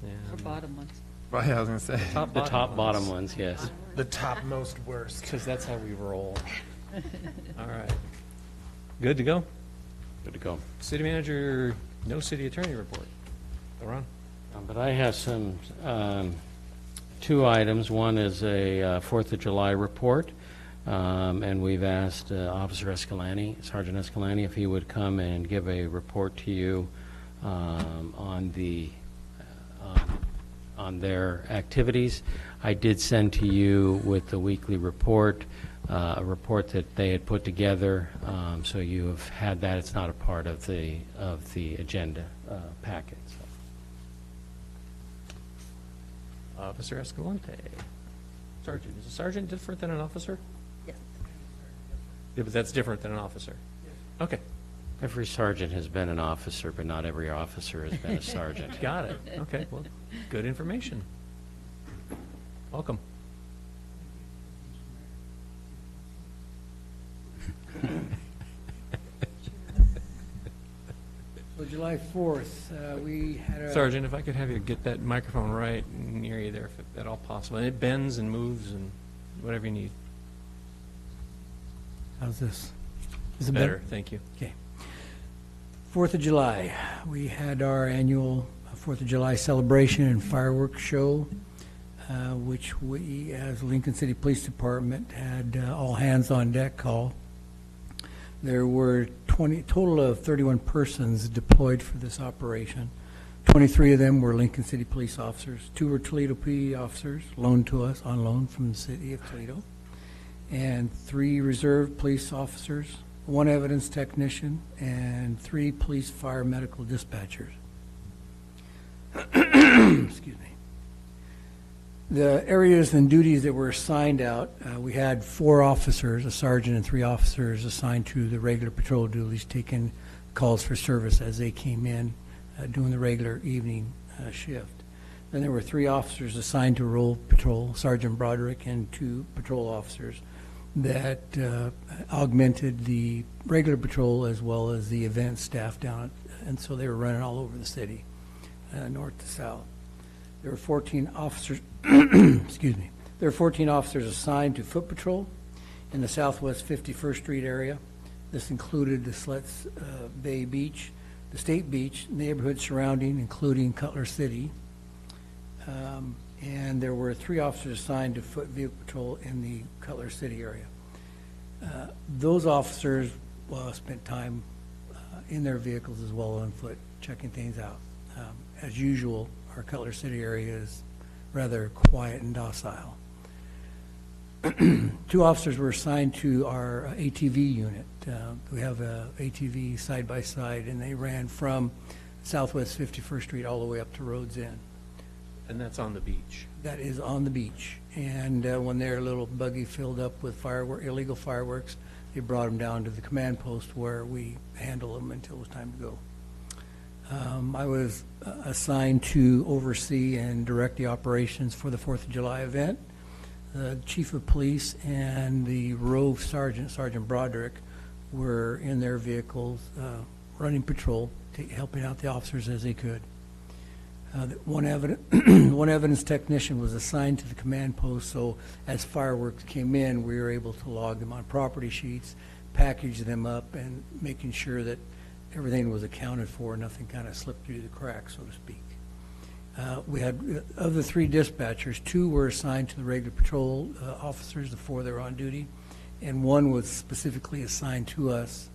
Or And bottom ones. Right, I was going to say. The top bottom ones, yes. The top most worst. Because that's how we roll. All right. Good to go? Good to go. City manager, no city attorney report. Ron? But I have some, two items. One is a 4th of July report, and we've asked Officer Escalante, Sergeant Escalante, if he would come and give a report to you on their activities. I did send to you with the weekly report, a report that they had put together, so you have had that. It's not a part of the agenda packet. So. Officer Escalante. Sergeant. Is a sergeant different than an officer? Yes. Yeah, but that's different than an officer. Okay. Every sergeant has been an officer, but not every officer has been a sergeant. Got it. Okay. Well, good information. Welcome. So July 4th, we had a... Sergeant, if I could have you get that microphone right near you there, if at all possible. And it bends and moves and whatever you need. How's this? Is it Better. Thank you. Okay. 4th of July, we had our annual 4th of July celebration and fireworks show, which we, as Lincoln City Police Department, had all hands on deck call. There were total of 31 persons deployed for this operation. 23 of them were Lincoln City police officers. 2 were Toledo PD officers, loaned to us on loan from the city of Toledo. And 3 reserve police officers, 1 evidence technician, and 3 police fire medical dispatchers. Excuse me. The areas and duties that were assigned out, we had 4 officers, a sergeant and 3 officers assigned to the regular patrol duties, taking calls for service as they came in, doing the regular evening shift. Then there were 3 officers assigned to roll patrol, Sergeant Broderick and 2 patrol officers that augmented the regular patrol as well as the event staff down, and so they were running all over the city, north to south. There were 14 officers, excuse me, there were 14 officers assigned to foot patrol in the southwest 51st Street area. This included the Slets Bay Beach, the State Beach, neighborhood surrounding, including Cutler City. And there were 3 officers assigned to foot vehicle patrol in the Cutler City area. Those officers spent time in their vehicles as well on foot, checking things out. As usual, our Cutler City area is rather quiet and docile. 2 officers were assigned to our ATV unit. We have a ATV side-by-side, and they ran from Southwest 51st Street all the way up to Rhodes End. And that's on the beach. That is on the beach. And when their little buggy filled up with illegal fireworks, they brought them down to the command post where we handle them until it was time to go. I was assigned to oversee and direct the operations for the 4th of July event. The chief of police and the Rove sergeant, Sergeant Broderick, were in their vehicles running patrol, helping out the officers as they could. One evidence technician was assigned to the command post, so as fireworks came in, we were able to log them on property sheets, package them up, and making sure that everything was accounted for, nothing kind of slipped through the cracks, so to speak. We had, of the 3 dispatchers, 2 were assigned to the regular patrol officers, the 4 that were on duty, and 1 was specifically assigned to us.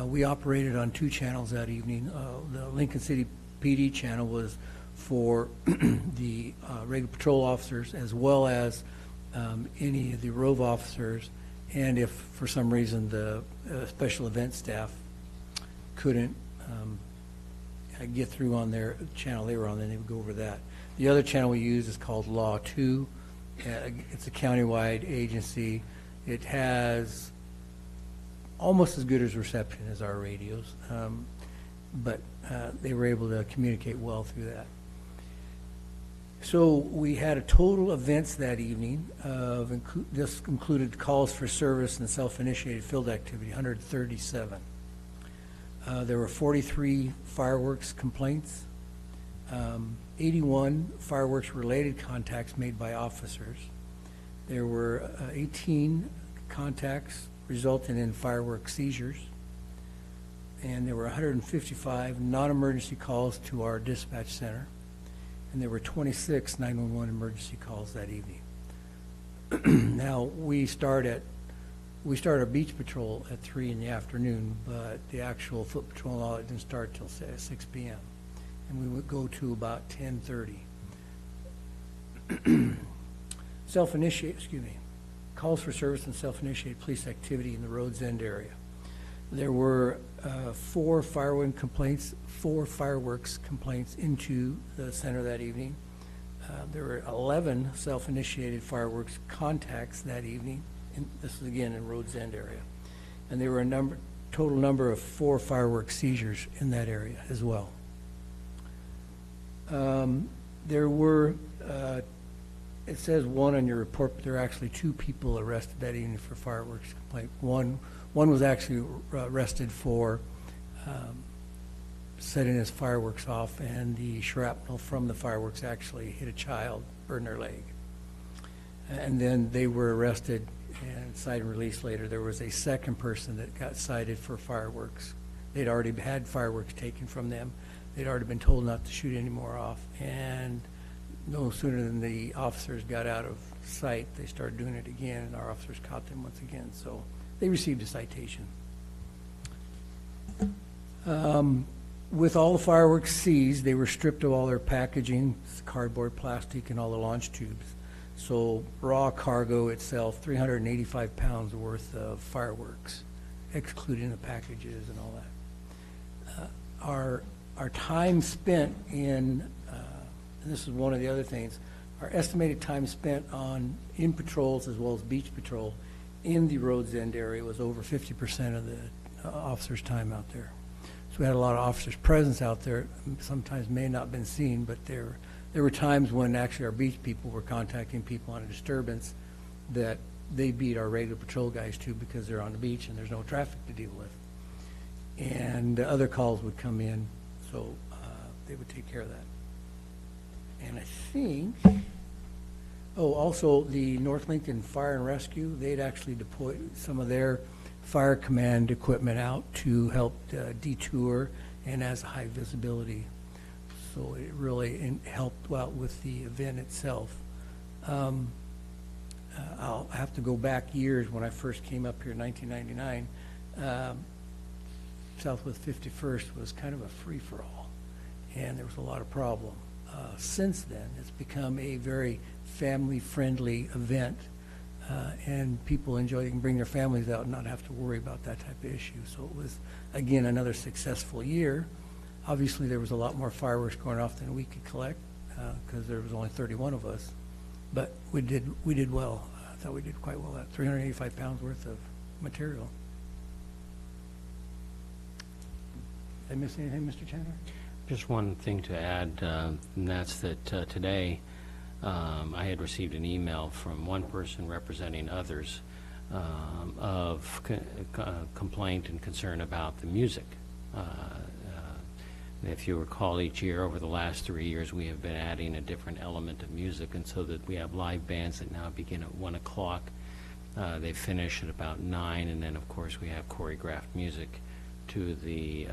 We operated on 2 channels that evening. The Lincoln City PD channel was for the regular patrol officers as well as any of the Rove officers, and if for some reason the special event staff couldn't get through on their channel they were on, then they would go over that. The other channel we use is called Law 2. It's a countywide agency. It has almost as good as reception as our radios, but they were able to communicate well through that. So we had a total events that evening of, this included calls for service and self-initiated field activity, 137. There were 43 fireworks complaints, 81 fireworks-related contacts made by officers. There were 18 contacts resulting in fireworks seizures, and there were 155 non-emergency calls to our dispatch center, and there were 26 911 emergency calls that evening. Now, we start our beach patrol at 3 in the afternoon, but the actual foot patrol and all that didn't start till 6 p.m. And we would go to about 10:30. Calls for service and self-initiated police activity in the Rhodes End area. There were 4 fireworks complaints into the center that evening. There were 11 self-initiated fireworks contacts that evening. And this is again in Rhodes End area. And there were a total number of 4 fireworks seizures in that area as well. There were, it says 1 on your report, but there were actually 2 people arrested that evening for fireworks complaint. One was actually arrested for setting his fireworks off, and the shrapnel from the fireworks actually hit a child, burned their leg. And then they were arrested and cited and released later. There was a second person that got cited for fireworks. They'd already had fireworks taken from them. They'd already been told not to shoot any more off. And no sooner than the officers got out of sight, they started doing it again, and our officers caught them once again. So they received a citation. With all the fireworks seized, they were stripped of all their packaging, cardboard, plastic, and all the launch tubes. So raw cargo itself, 385 pounds worth of fireworks, excluding the packages and all that. Our time spent in, and this is one of the other things, our estimated time spent in patrols as well as beach patrol in the Rhodes End area was over 50% of the officers' time out there. So we had a lot of officers' presence out there. Sometimes may not have been seen, but there were times when actually our beach people were contacting people on a disturbance that they beat our regular patrol guys to because they're on the beach and there's no traffic to deal with. And other calls would come in, so they would take care of that. And I think, also the North Lincoln Fire and Rescue, they'd actually deployed some of their fire command equipment out to help detour and as high visibility. So it really helped out with the event itself. I'll have to go back years when I first came up here in 1999. Southwest 51st was kind of a free-for-all, and there was a lot of problem. Since then, it's become a very family-friendly event, and people enjoy, they can bring their families out and not have to worry about that type of issue. So it was, again, another successful year. Obviously, there was a lot more fireworks going off than we could collect because there was only 31 of us, but we did well. I thought we did quite well at 385 pounds worth of material. Did I miss anything, Mr. Chandler? Just one thing to add, and that's that today I had received an email from one person representing others of complaint and concern about the music. If you recall, each year over the last 3 years, we have been adding a different element of music, and so that we have live bands that now begin at 1 o'clock. They finish at about 9, and then, of course, we have choreographed music to the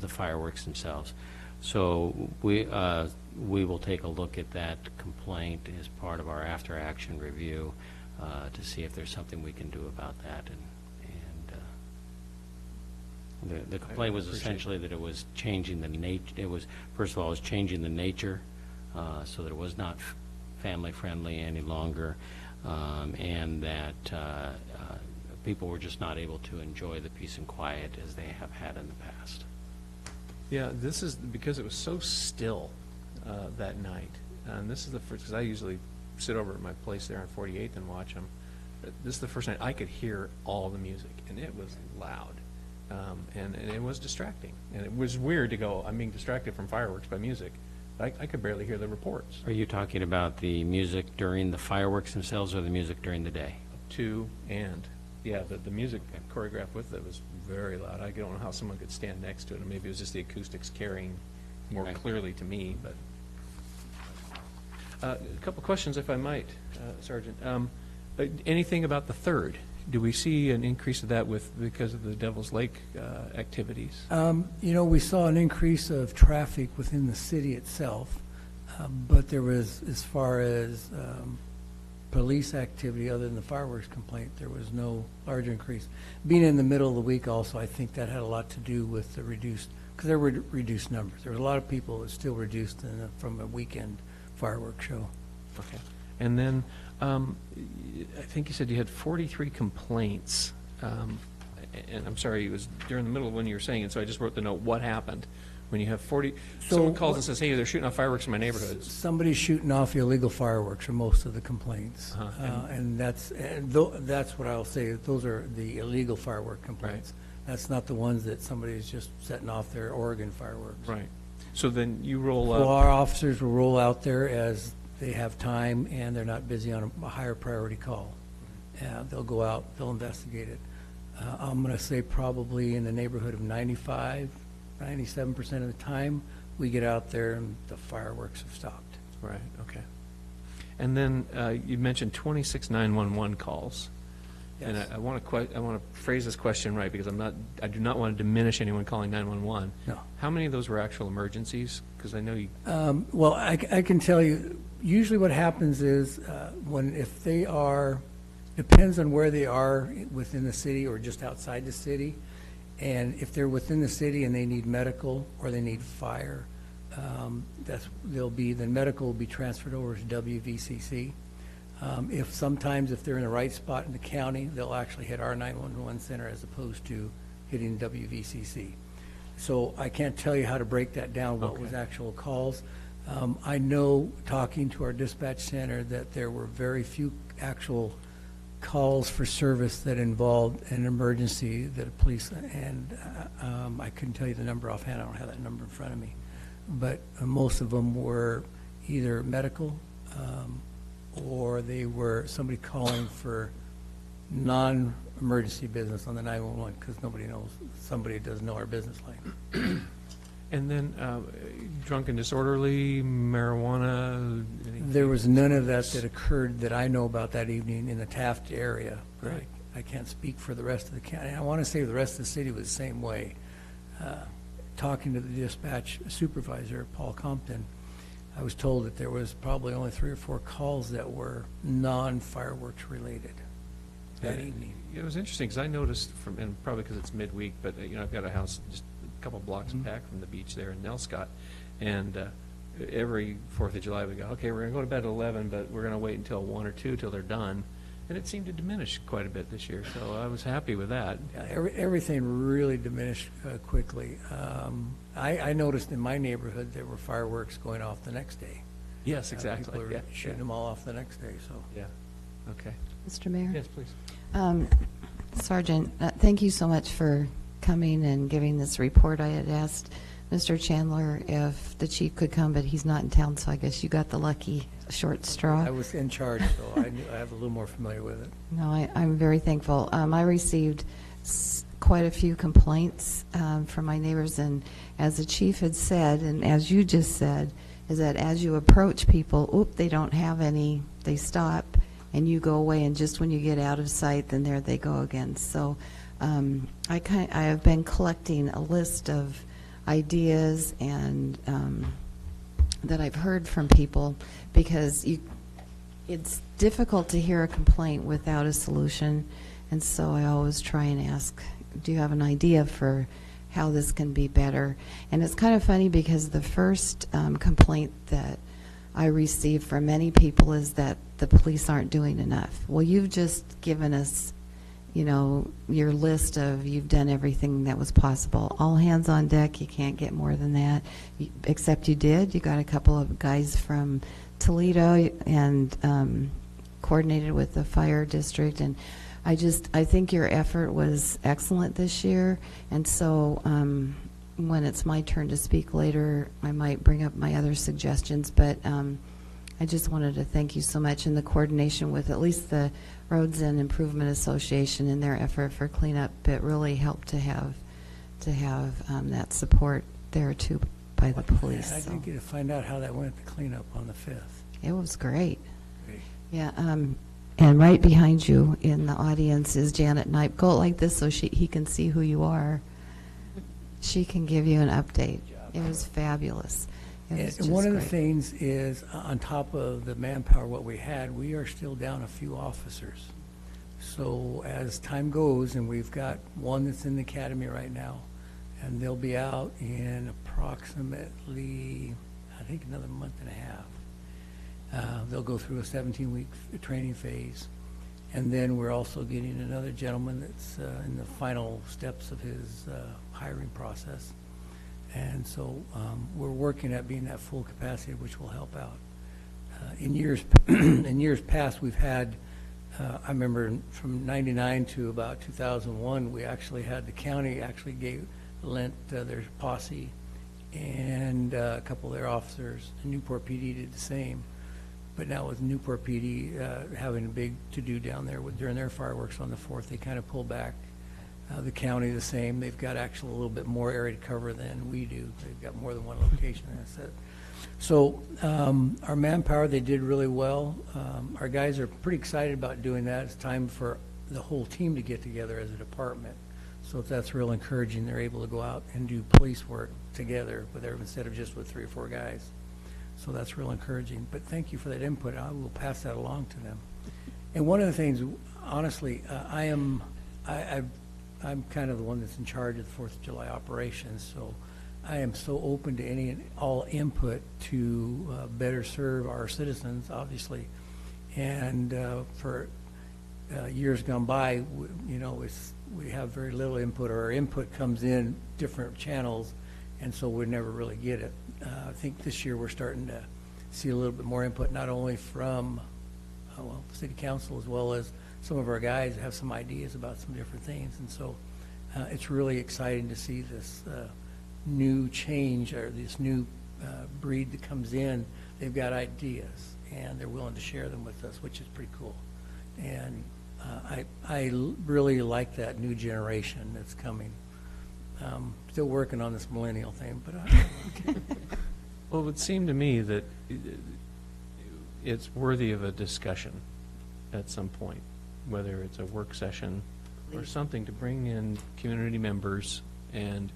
fireworks themselves. So we will take a look at that complaint as part of our after-action review to see if there's something we can do about that. And the complaint was essentially that it was changing the nature. It was, first of all, it was changing the nature so that it was not family-friendly any longer, and that people were just not able to enjoy the peace and quiet as they have had in the past. Yeah, this is because it was so still that night. And this is the first, because I usually sit over at my place there on 48th and watch them. This is the first night I could hear all the music, and it was loud. And it was distracting. And it was weird to go, I'm being distracted from fireworks by music. I could barely hear the reports. Are you talking about the music during the fireworks themselves or the music during the day? Yeah, the music choreographed with it was very loud. I don't know how someone could stand next to it, or maybe it was just the acoustics carrying more clearly to me. But a couple questions, if I might, Sergeant. Anything about the 3rd? Do we see an increase of that because of the Devil's Lake activities? We saw an increase of traffic within the city itself, but there was, as far as police activity other than the fireworks complaint, there was no large increase. Being in the middle of the week also, I think that had a lot to do with the reduced, because there were reduced numbers. There were a lot of people that still reduced from a weekend fireworks show. Okay. And then I think you said you had 43 complaints. And I'm sorry, it was during the middle of when you were saying it, so I just wrote the note, what happened? When you have 40, someone calls and says, hey, they're shooting off fireworks in my neighborhoods. Somebody's shooting off illegal fireworks are most of the complaints. And that's what I'll say, those are the illegal firework complaints. Right. That's not the ones that somebody's just setting off their Oregon fireworks. Right. So then you roll up. Well, our officers will roll out there as they have time and they're not busy on a higher priority call. They'll go out, they'll investigate it. I'm going to say probably in the neighborhood of 97% of the time we get out there and the fireworks have stopped. Right, okay. And then you mentioned 26 911 calls. Yes. And I want to phrase this question right, because I do not want to diminish anyone calling 911. No. How many of those were actual emergencies? Because I know you. Well, I can tell you. Usually, what happens is if they are, depends on where they are within the city or just outside the city, and if they're within the city and they need medical or they need fire, then medical will be transferred over to WVCC. Sometimes if they're in the right spot in the county, they'll actually hit our 911 center as opposed to hitting WVCC. So I can't tell you how to break that down, what was actual calls. I know, talking to our dispatch center, that there were very few actual calls for service that involved an emergency that a police, and I couldn't tell you the number offhand, I don't have that number in front of me, but most of them were either medical, or they were somebody calling for non-emergency business on the 911, because nobody knows, somebody doesn't know our business line. And then drunk and disorderly, marijuana? There was none of that that occurred that I know about that evening in the Taft area. Great. I can't speak for the rest of the county. I want to say the rest of the city was the same way. Talking to the dispatch supervisor, Paul Compton, I was told that there was probably only 3 or 4 calls that were non-fireworks related that evening. It was interesting, because I noticed from, and probably because it's midweek, but I've got a house just a couple blocks back from the beach there in Nelscott, and every 4th of July we go, okay, we're going to go to bed at 11, but we're going to wait until 1 or 2 till they're done. And it seemed to diminish quite a bit this year, so I was happy with that. Yeah, everything really diminished quickly. I noticed in my neighborhood there were fireworks going off the next day. Yes, exactly. People were shooting them all off the next day, so. Yeah, okay. Mr. Mayor? Yes, please. Sergeant, thank you so much for coming and giving this report. I had asked Mr. Chandler if the chief could come, but he's not in town, so I guess you got the lucky short straw. I was in charge, so I have a little more familiar with it. No, I'm very thankful. I received quite a few complaints from my neighbors, and as the chief had said, and as you just said, is that as you approach people, they don't have any, they stop, and you go away, and just when you get out of sight, then there they go again. So I have been collecting a list of ideas and that I've heard from people, because it's difficult to hear a complaint without a solution, and so I always try and ask, do you have an idea for how this can be better? And it's kind of funny, because the first complaint that I receive from many people is that the police aren't doing enough. Well, you've just given us, your list of, you've done everything that was possible. All hands on deck, you can't get more than that, except you did. You got a couple of guys from Toledo and coordinated with the fire district, and I think your effort was excellent this year, and so when it's my turn to speak later, I might bring up my other suggestions, but I just wanted to thank you so much, and the coordination with at least the Roads and Improvement Association in their effort for cleanup. It really helped to have that support there too by the police. I didn't get to find out how that went, the cleanup on the 5th. It was great. Yeah, and right behind you in the audience is Janet Knipe. Go like this so he can see who you are. She can give you an update. It was fabulous. And one of the things is, on top of the manpower what we had, we are still down a few officers. So as time goes, and we've got one that's in the academy right now, and they'll be out in approximately, I think, another month and a half. They'll go through a 17-week training phase. And then we're also getting another gentleman that's in the final steps of his hiring process. And so we're working at being at full capacity, which will help out. In years past, we've had, I remember from '99 to about 2001, we actually had, the county actually lent their posse and a couple of their officers, and Newport PD did the same. But now with Newport PD having a big to-do down there during their fireworks on the 4th, they kind of pulled back. The county the same. They've got actually a little bit more area to cover than we do. They've got more than one location, as I said. So our manpower, they did really well. Our guys are pretty excited about doing that. It's time for the whole team to get together as a department. So that's real encouraging. They're able to go out and do police work together instead of just with 3 or 4 guys. So that's real encouraging. But thank you for that input. I will pass that along to them. And one of the things, honestly, I'm kind of the one that's in charge of the 4th of July operations, so I am so open to any and all input to better serve our citizens, obviously. And for years gone by, we have very little input, or our input comes in different channels, and so we never really get it. I think this year we're starting to see a little bit more input, not only from, well, the city council, as well as some of our guys have some ideas about some different things. And so it's really exciting to see this new change, or this new breed that comes in. They've got ideas, and they're willing to share them with us, which is pretty cool. And I really like that new generation that's coming. Still working on this millennial thing, but Well, it would seem to me that it's worthy of a discussion at some point, whether it's a work session or something, to bring in community members and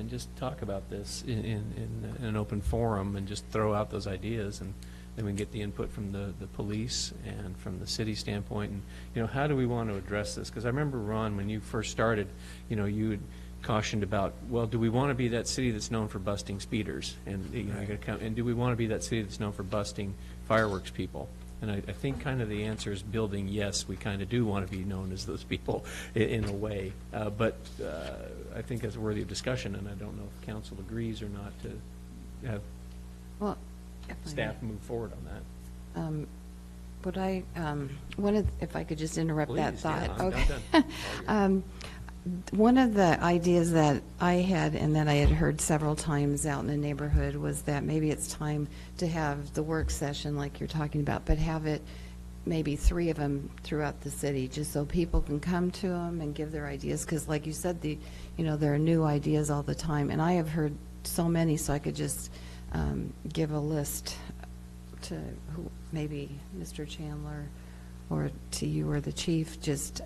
just talk about this in an open forum, and just throw out those ideas, and then we can get the input from the police and from the city standpoint. And, how do we want to address this? Because I remember, Ron, when you first started, you had cautioned about, well, do we want to be that city that's known for busting speeders? And, you gotta come, and do we want to be that city that's known for busting fireworks people? And I think kind of the answer is building, yes, we kind of do want to be known as those people in a way. But I think that's worthy of discussion, and I don't know if council agrees or not to have staff move forward on that. If I could just interrupt that Please, thought. yeah, I'm done. One of the ideas that I had, and that I had heard several times out in the neighborhood, was that maybe it's time to have the work session like you're talking about, but have it maybe 3 of them throughout the city, just so people can come to them and give their ideas. Because like you said, there are new ideas all the time, and I have heard so many, so I could just give a list to who, maybe Mr. Chandler, or to you or the chief, just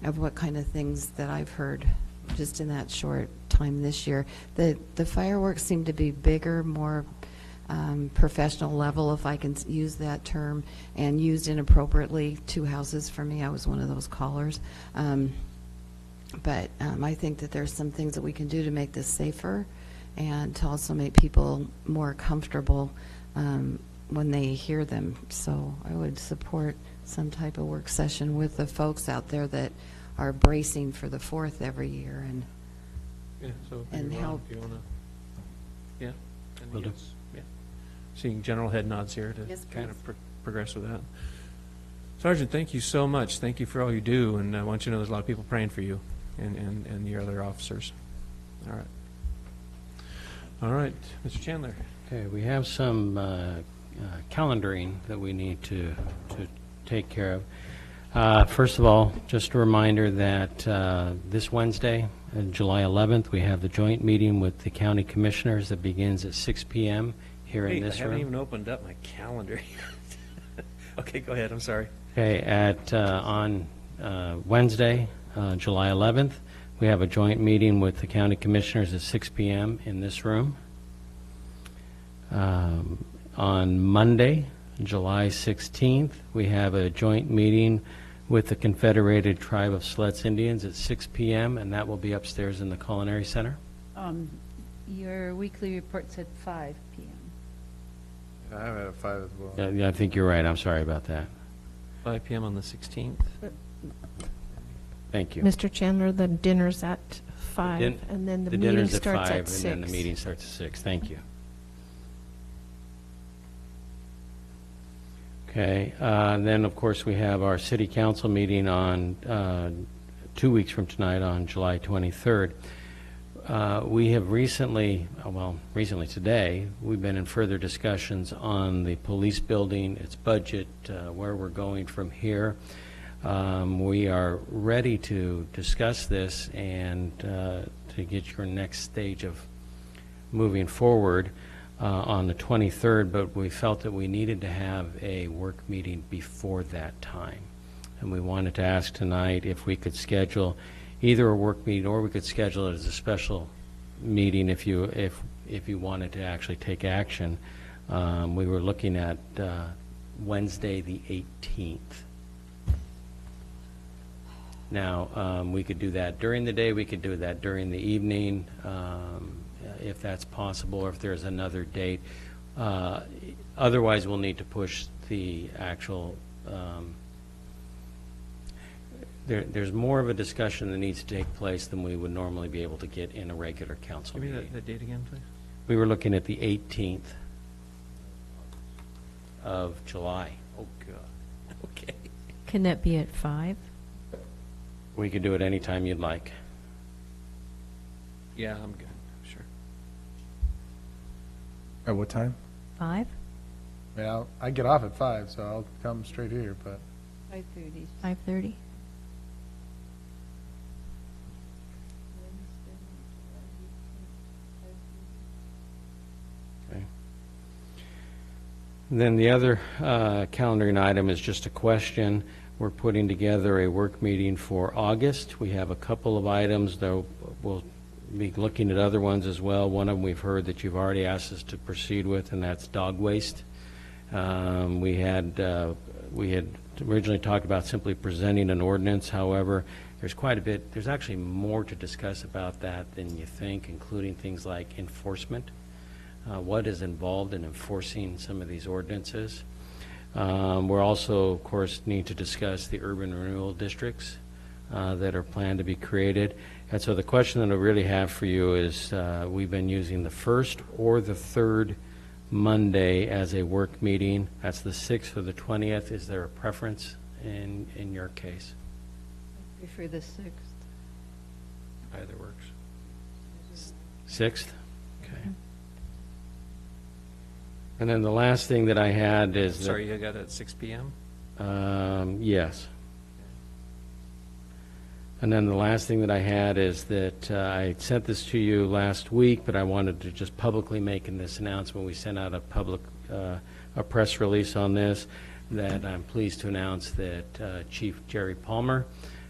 of what kind of things that I've heard just in that short time this year. The fireworks seem to be bigger, more professional level, if I can use that term, and used inappropriately. 2 houses for me, I was one of those callers. But I think that there's some things that we can do to make this safer, and to also make people more comfortable when they hear them. So I would support some type of work session with the folks out there that are bracing for the 4th every year, and help. If you want to, yeah. Will do. Yeah. Seeing general head nods here to Yes, kind please. of progress with that. Sergeant, thank you so much. Thank you for all you do, and I want you to know there's a lot of people praying for you and the other officers. All right. All right, Mr. Chandler. Okay, we have some calendaring that we need to take care of. First of all, just a reminder that this Wednesday, July 11th, we have the joint meeting with the county commissioners that begins at 6 p.m. here in this I haven't room. even opened up my calendar yet. Okay, go ahead. I'm sorry. Okay, on Wednesday, July 11th, we have a joint meeting with the county commissioners at 6 p.m. in this room. On Monday, July 16th, we have a joint meeting with the Confederated Tribe of Siletz Indians at 6 p.m., and that will be upstairs in the Culinary Center. Your weekly report's at 5 p.m. I have it at 5 as well. Yeah, I think you're right. I'm sorry about that. 5 p.m. on the 16th. Thank you. Mr. Chandler, the dinner's at 5, and then the meeting dinner's starts at 5, at 6. and then the meeting starts at 6. Thank you. Okay, then, of course, we have our city council meeting on 2 weeks from tonight on July 23rd. We have recently today, we've been in further discussions on the police building, its budget, where we're going from here. We are ready to discuss this and to get your next stage of moving forward on the 23rd, but we felt that we needed to have a work meeting before that time. And we wanted to ask tonight if we could schedule either a work meeting, or we could schedule it as a special meeting if you wanted to actually take action. We were looking at Wednesday the 18th. Now, we could do that during the day, we could do that during the evening, if that's possible, or if there's another date. Otherwise, we'll need to push the actual, there's more of a discussion that needs to take place than we would normally be able to get in a regular council Give me meeting. that date again, please. We were looking at the 18th of July. Oh, God. Okay. Can that be at 5? We could do it anytime you'd like. Yeah, I'm good, sure. At what time? 5? Yeah, I get off at 5, so I'll come straight here, but 5:30. 5:30? Okay. Then the other calendaring item is just a question. We're putting together a work meeting for August. We have a couple of items, though we'll be looking at other ones as well. One of them we've heard that you've already asked us to proceed with, and that's dog waste. We had originally talked about simply presenting an ordinance. However, there's quite a bit, there's actually more to discuss about that than you think, including things like enforcement. What is involved in enforcing some of these ordinances. We're also, of course, need to discuss the urban renewal districts that are planned to be created. And so the question that I really have for you is, we've been using the first or the third Monday as a work meeting. That's the 6th or the 20th. Is there a preference in your case? I prefer the 6th. Either works. 6th? Okay. And then the last thing that I had is that... Sorry, you got it at 6 p.m.? Yes. And then the last thing that I had is that I sent this to you last week, but I wanted to just publicly make in this announcement. We sent out a press release on this, that I'm pleased to announce that Chief Jerry Palmer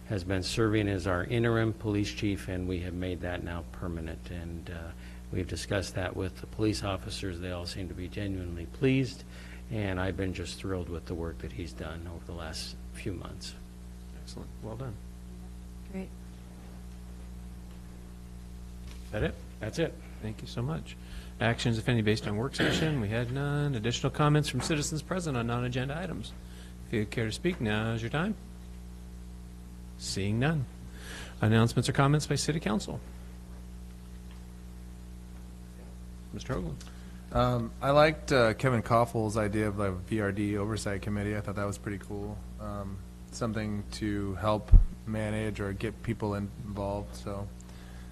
has been serving as our interim police chief, and we have made that now permanent. And we've discussed that with the police officers. They all seem to be genuinely pleased, and I've been just thrilled with the work that he's done over the last few months. Excellent. Well done. Great. Is that it? That's it. Thank you so much. Actions, if any, based on work session. We had none. Additional comments from citizens present on non-agenda items. If you care to speak, now is your time. Seeing none. Announcements or comments by City Council. Mr. Hoagland. I liked Kevin Koffel's idea of the VRD Oversight Committee. I thought that was pretty cool. Something to help manage or get people involved. So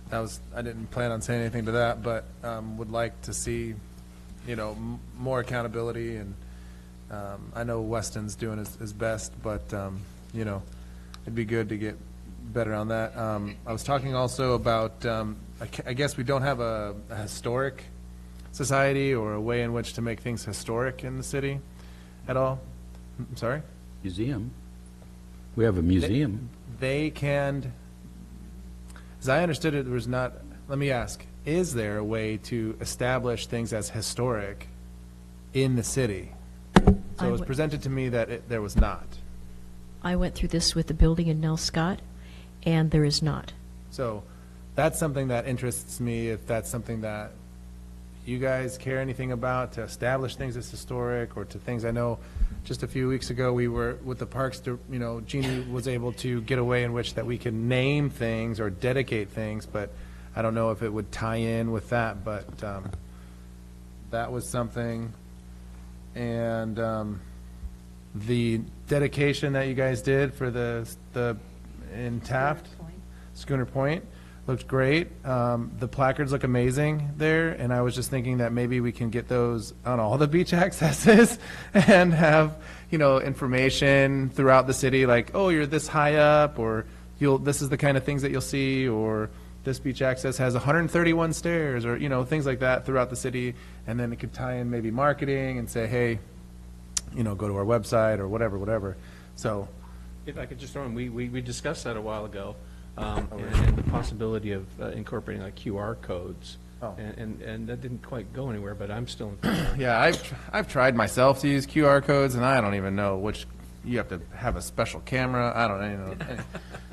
that was, I didn't plan on saying anything to that, but would like to see, more accountability. And I know Weston's doing his best, but it'd be good to get better on that. I was talking also about, I guess we don't have a historic society or a way in which to make things historic in the city at all. I'm sorry? Museum. We have a museum. They can, as I understood it, there was not, let me ask, is there a way to establish things as historic in the city? So it was presented to me that there was not. I went through this with the building in Nell Scott, and there is not. So that's something that interests me, if that's something that you guys care anything about, to establish things as historic, or to things. I know just a few weeks ago we were with the parks, Jeannie was able to get a way in which that we can name things or dedicate things, but I don't know if it would tie in with that, but that was something. And the dedication that you guys did for the in Taft, Schooner Point, looked great. The placards look amazing there, and I was just thinking that maybe we can get those on all the beach accesses and have, information throughout the city, like, oh, you're this high up, or this is the kind of things that you'll see, or this beach access has 131 stairs, or, things like that throughout the city. And then it could tie in maybe marketing and say, hey, go to our website or whatever. So If I could just throw in, we discussed that a while ago. And the possibility of incorporating like QR codes. Oh. And that didn't quite go anywhere, but I'm still in yeah, I've tried myself to use QR codes, and I don't even know which. You have to have a special camera. I don't know.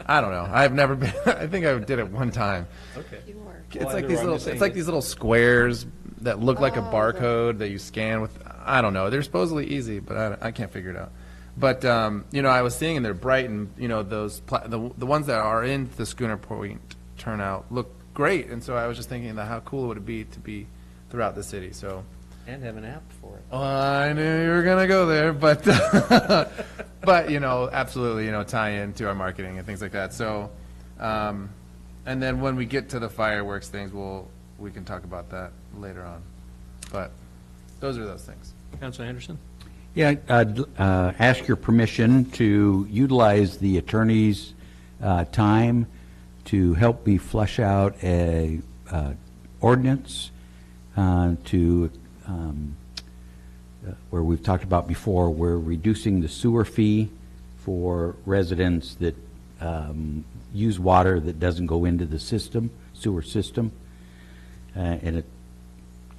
I don't know. I've never been. I think I did it one time. Okay. It's like these little. It's like these little squares that look like a barcode that you scan with. I don't know. They're supposedly easy, but I can't figure it out. But I was seeing, and they're bright, and those the ones that are in the Schooner Point turnout look great, and so I was just thinking that how cool would it be to be throughout the city, so. And have an app for it. Oh, I knew you were gonna go there, but, but, you know, absolutely, you know, tie in to our marketing and things like that, so, and then when we get to the fireworks things, we can talk about that later on, but those are those things. Councilor Anderson? Yeah, I'd ask your permission to utilize the attorney's time to help me flesh out a ordinance to where we've talked about before, we're reducing the sewer fee for residents that use water that doesn't go into the system, sewer system, and it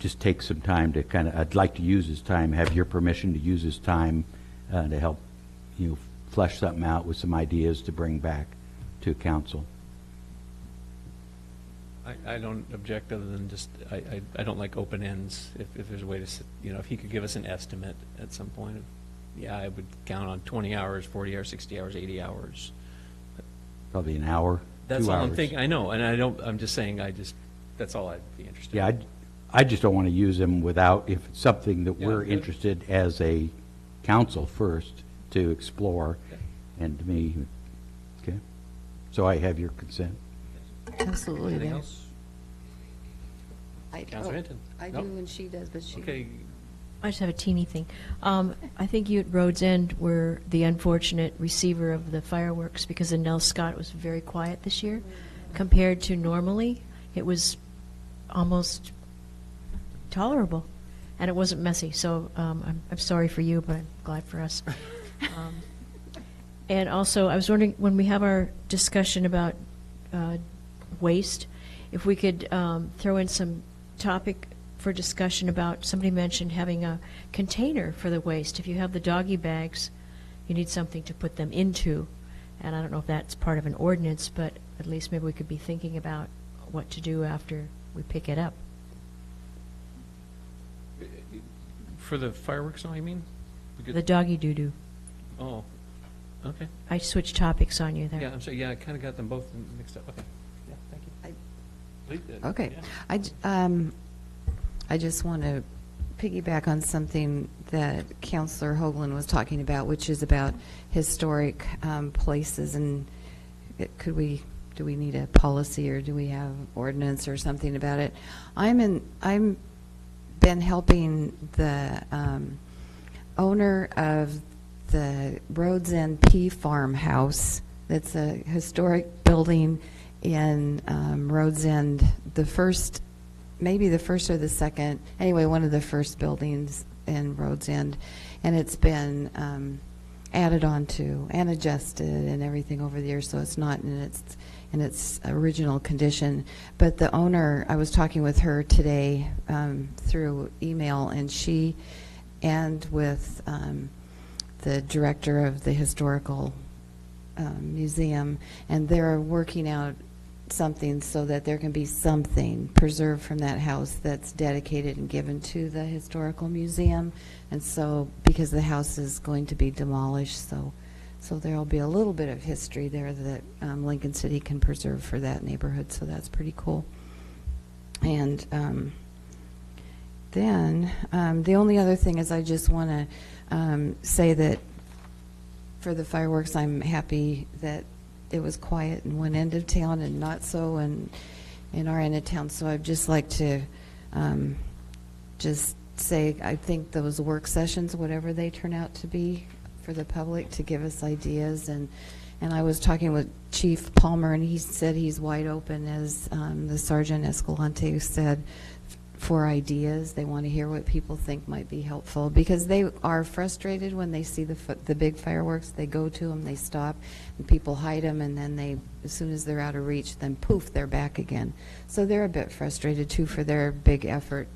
just takes some time to kind of, I'd like to use this time, have your permission to use this time to help, you know, flesh something out with some ideas to bring back to council. I don't object, other than just, I don't like open ends. If there's a way to, you know, if he could give us an estimate at some point, yeah, I would count on 20 hours, 40 hours, 60 hours, 80 hours. Probably an hour, That's 2 all hours. I'm thinking. I know, and I'm just saying, that's all I'd be interested in. Yeah, I just don't want to use them without, if it's something that Yeah, we're good. interested as a council first to explore, Okay. and to me, okay? So I have your consent. Absolutely. Anything there. else? I Councilor Hinton? I do, Nope. and she does, but she. Okay, I just have a teeny thing. I think you at Rhodes End were the unfortunate receiver of the fireworks, because in Nell Scott was very quiet this year compared to normally. It was almost tolerable, and it wasn't messy. So I'm sorry for you, but I'm glad for us. And also, I was wondering, when we have our discussion about waste, if we could throw in some topic for discussion about, somebody mentioned having a container for the waste. If you have the doggy bags, you need something to put them into. And I don't know if that's part of an ordinance, but at least maybe we could be thinking about what to do after we pick it up. for the fireworks now, you mean? The doggy doo-doo. Oh, okay. I switched topics on you there. Yeah, I'm sorry, yeah, I kind of got them both mixed up, okay. Yeah, thank you. Please, Okay. yeah. I just want to piggyback on something that Councilor Hoagland was talking about, which is about historic places, and do we need a policy, or do we have ordinance or something about it? I'm been helping the owner of the Rhodes End P Farmhouse. That's a historic building in Rhodes End, maybe the first or the second, anyway, one of the first buildings in Rhodes End, and it's been added on to and adjusted and everything over the years, so it's not in its original condition. But the owner, I was talking with her today through email, and with the director of the historical museum, and they're working out something so that there can be something preserved from that house that's dedicated and given to the historical museum. And so, because the house is going to be demolished, so there will be a little bit of history there that Lincoln City can preserve for that neighborhood, so that's pretty cool. And then the only other thing is, I just want to say that for the fireworks, I'm happy that it was quiet in one end of town and not so in our end of town. So I'd just like to just say, I think those work sessions, whatever they turn out to be for the public, to give us ideas. And I was talking with Chief Palmer, and he said he's wide open, as the Sergeant Escalante said, for ideas. They want to hear what people think might be helpful, because they are frustrated when they see the big fireworks. They go to them, they stop, and people hide them, and then as soon as they're out of reach, then poof, they're back again. So they're a bit frustrated too for their big effort.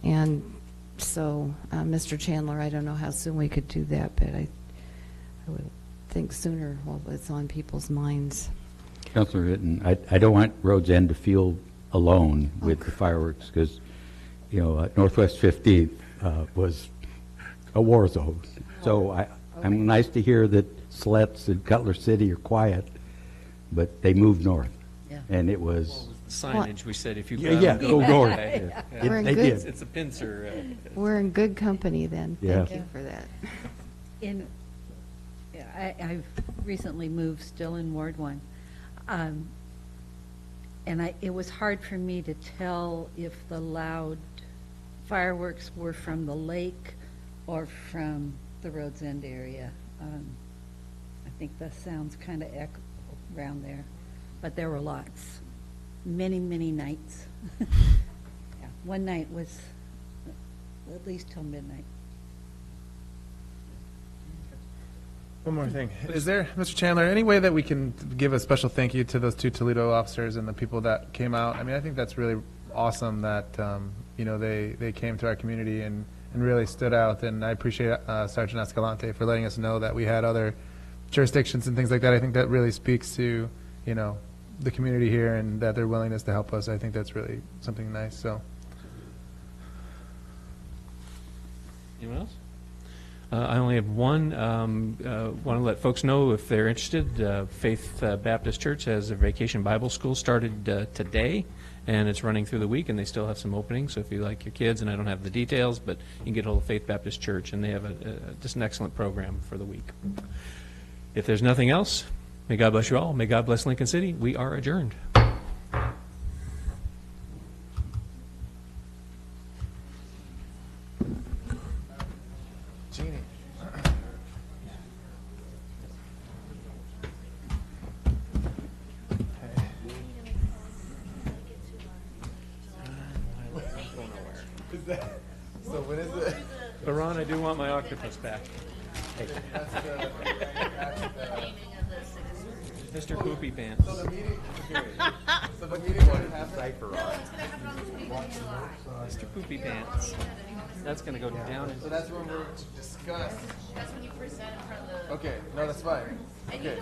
And so, Mr. Chandler, I don't know how soon we could do that, but I would think sooner while it's on people's minds. Councilor Hinton, I don't want Rhodes End to feel alone with the fireworks, because, you know, Northwest 15th was a war zone. So I'm nice to hear that Sletts and Cutler City are quiet, but they moved north. Yeah. and it was. Signage, we said if you Yeah, got yeah, them, go north. away. Yeah. We're in They good- did. It's a pincer. We're in good company then. Yeah. Thank you for that. I've recently moved, still in Ward 1. And it was hard for me to tell if the loud fireworks were from the lake or from the Rhodes End area. I think the sounds kind of echo around there, but there were lots, many, many nights. Yeah, one night was at least till midnight. One more thing. Is there, Mr. Chandler, any way that we can give a special thank you to those 2 Toledo officers and the people that came out? I mean, I think that's really awesome that, they came to our community and really stood out. And I appreciate Sergeant Escalante for letting us know that we had other jurisdictions and things like that. I think that really speaks to, the community here and that their willingness to help us. I think that's really something nice, so. Anyone else? I only have one. Want to let folks know if they're interested. Faith Baptist Church has a vacation Bible school started today, and it's running through the week, and they still have some openings. So if you like your kids, and I don't have the details, but you can get hold of Faith Baptist Church, and they have just an excellent program for the week. If there's nothing else, may God bless you all. May God bless Lincoln City. We are adjourned. Jeannie. So when is it? But Ron, I do want my octopus back. Mr. Poopy Pants. So the meeting won't have cipher on. Mr. Poopy Pants. That's going to go down. So that's when we're to discuss. That's when you present in front of the. Okay, no, that's fine. Okay.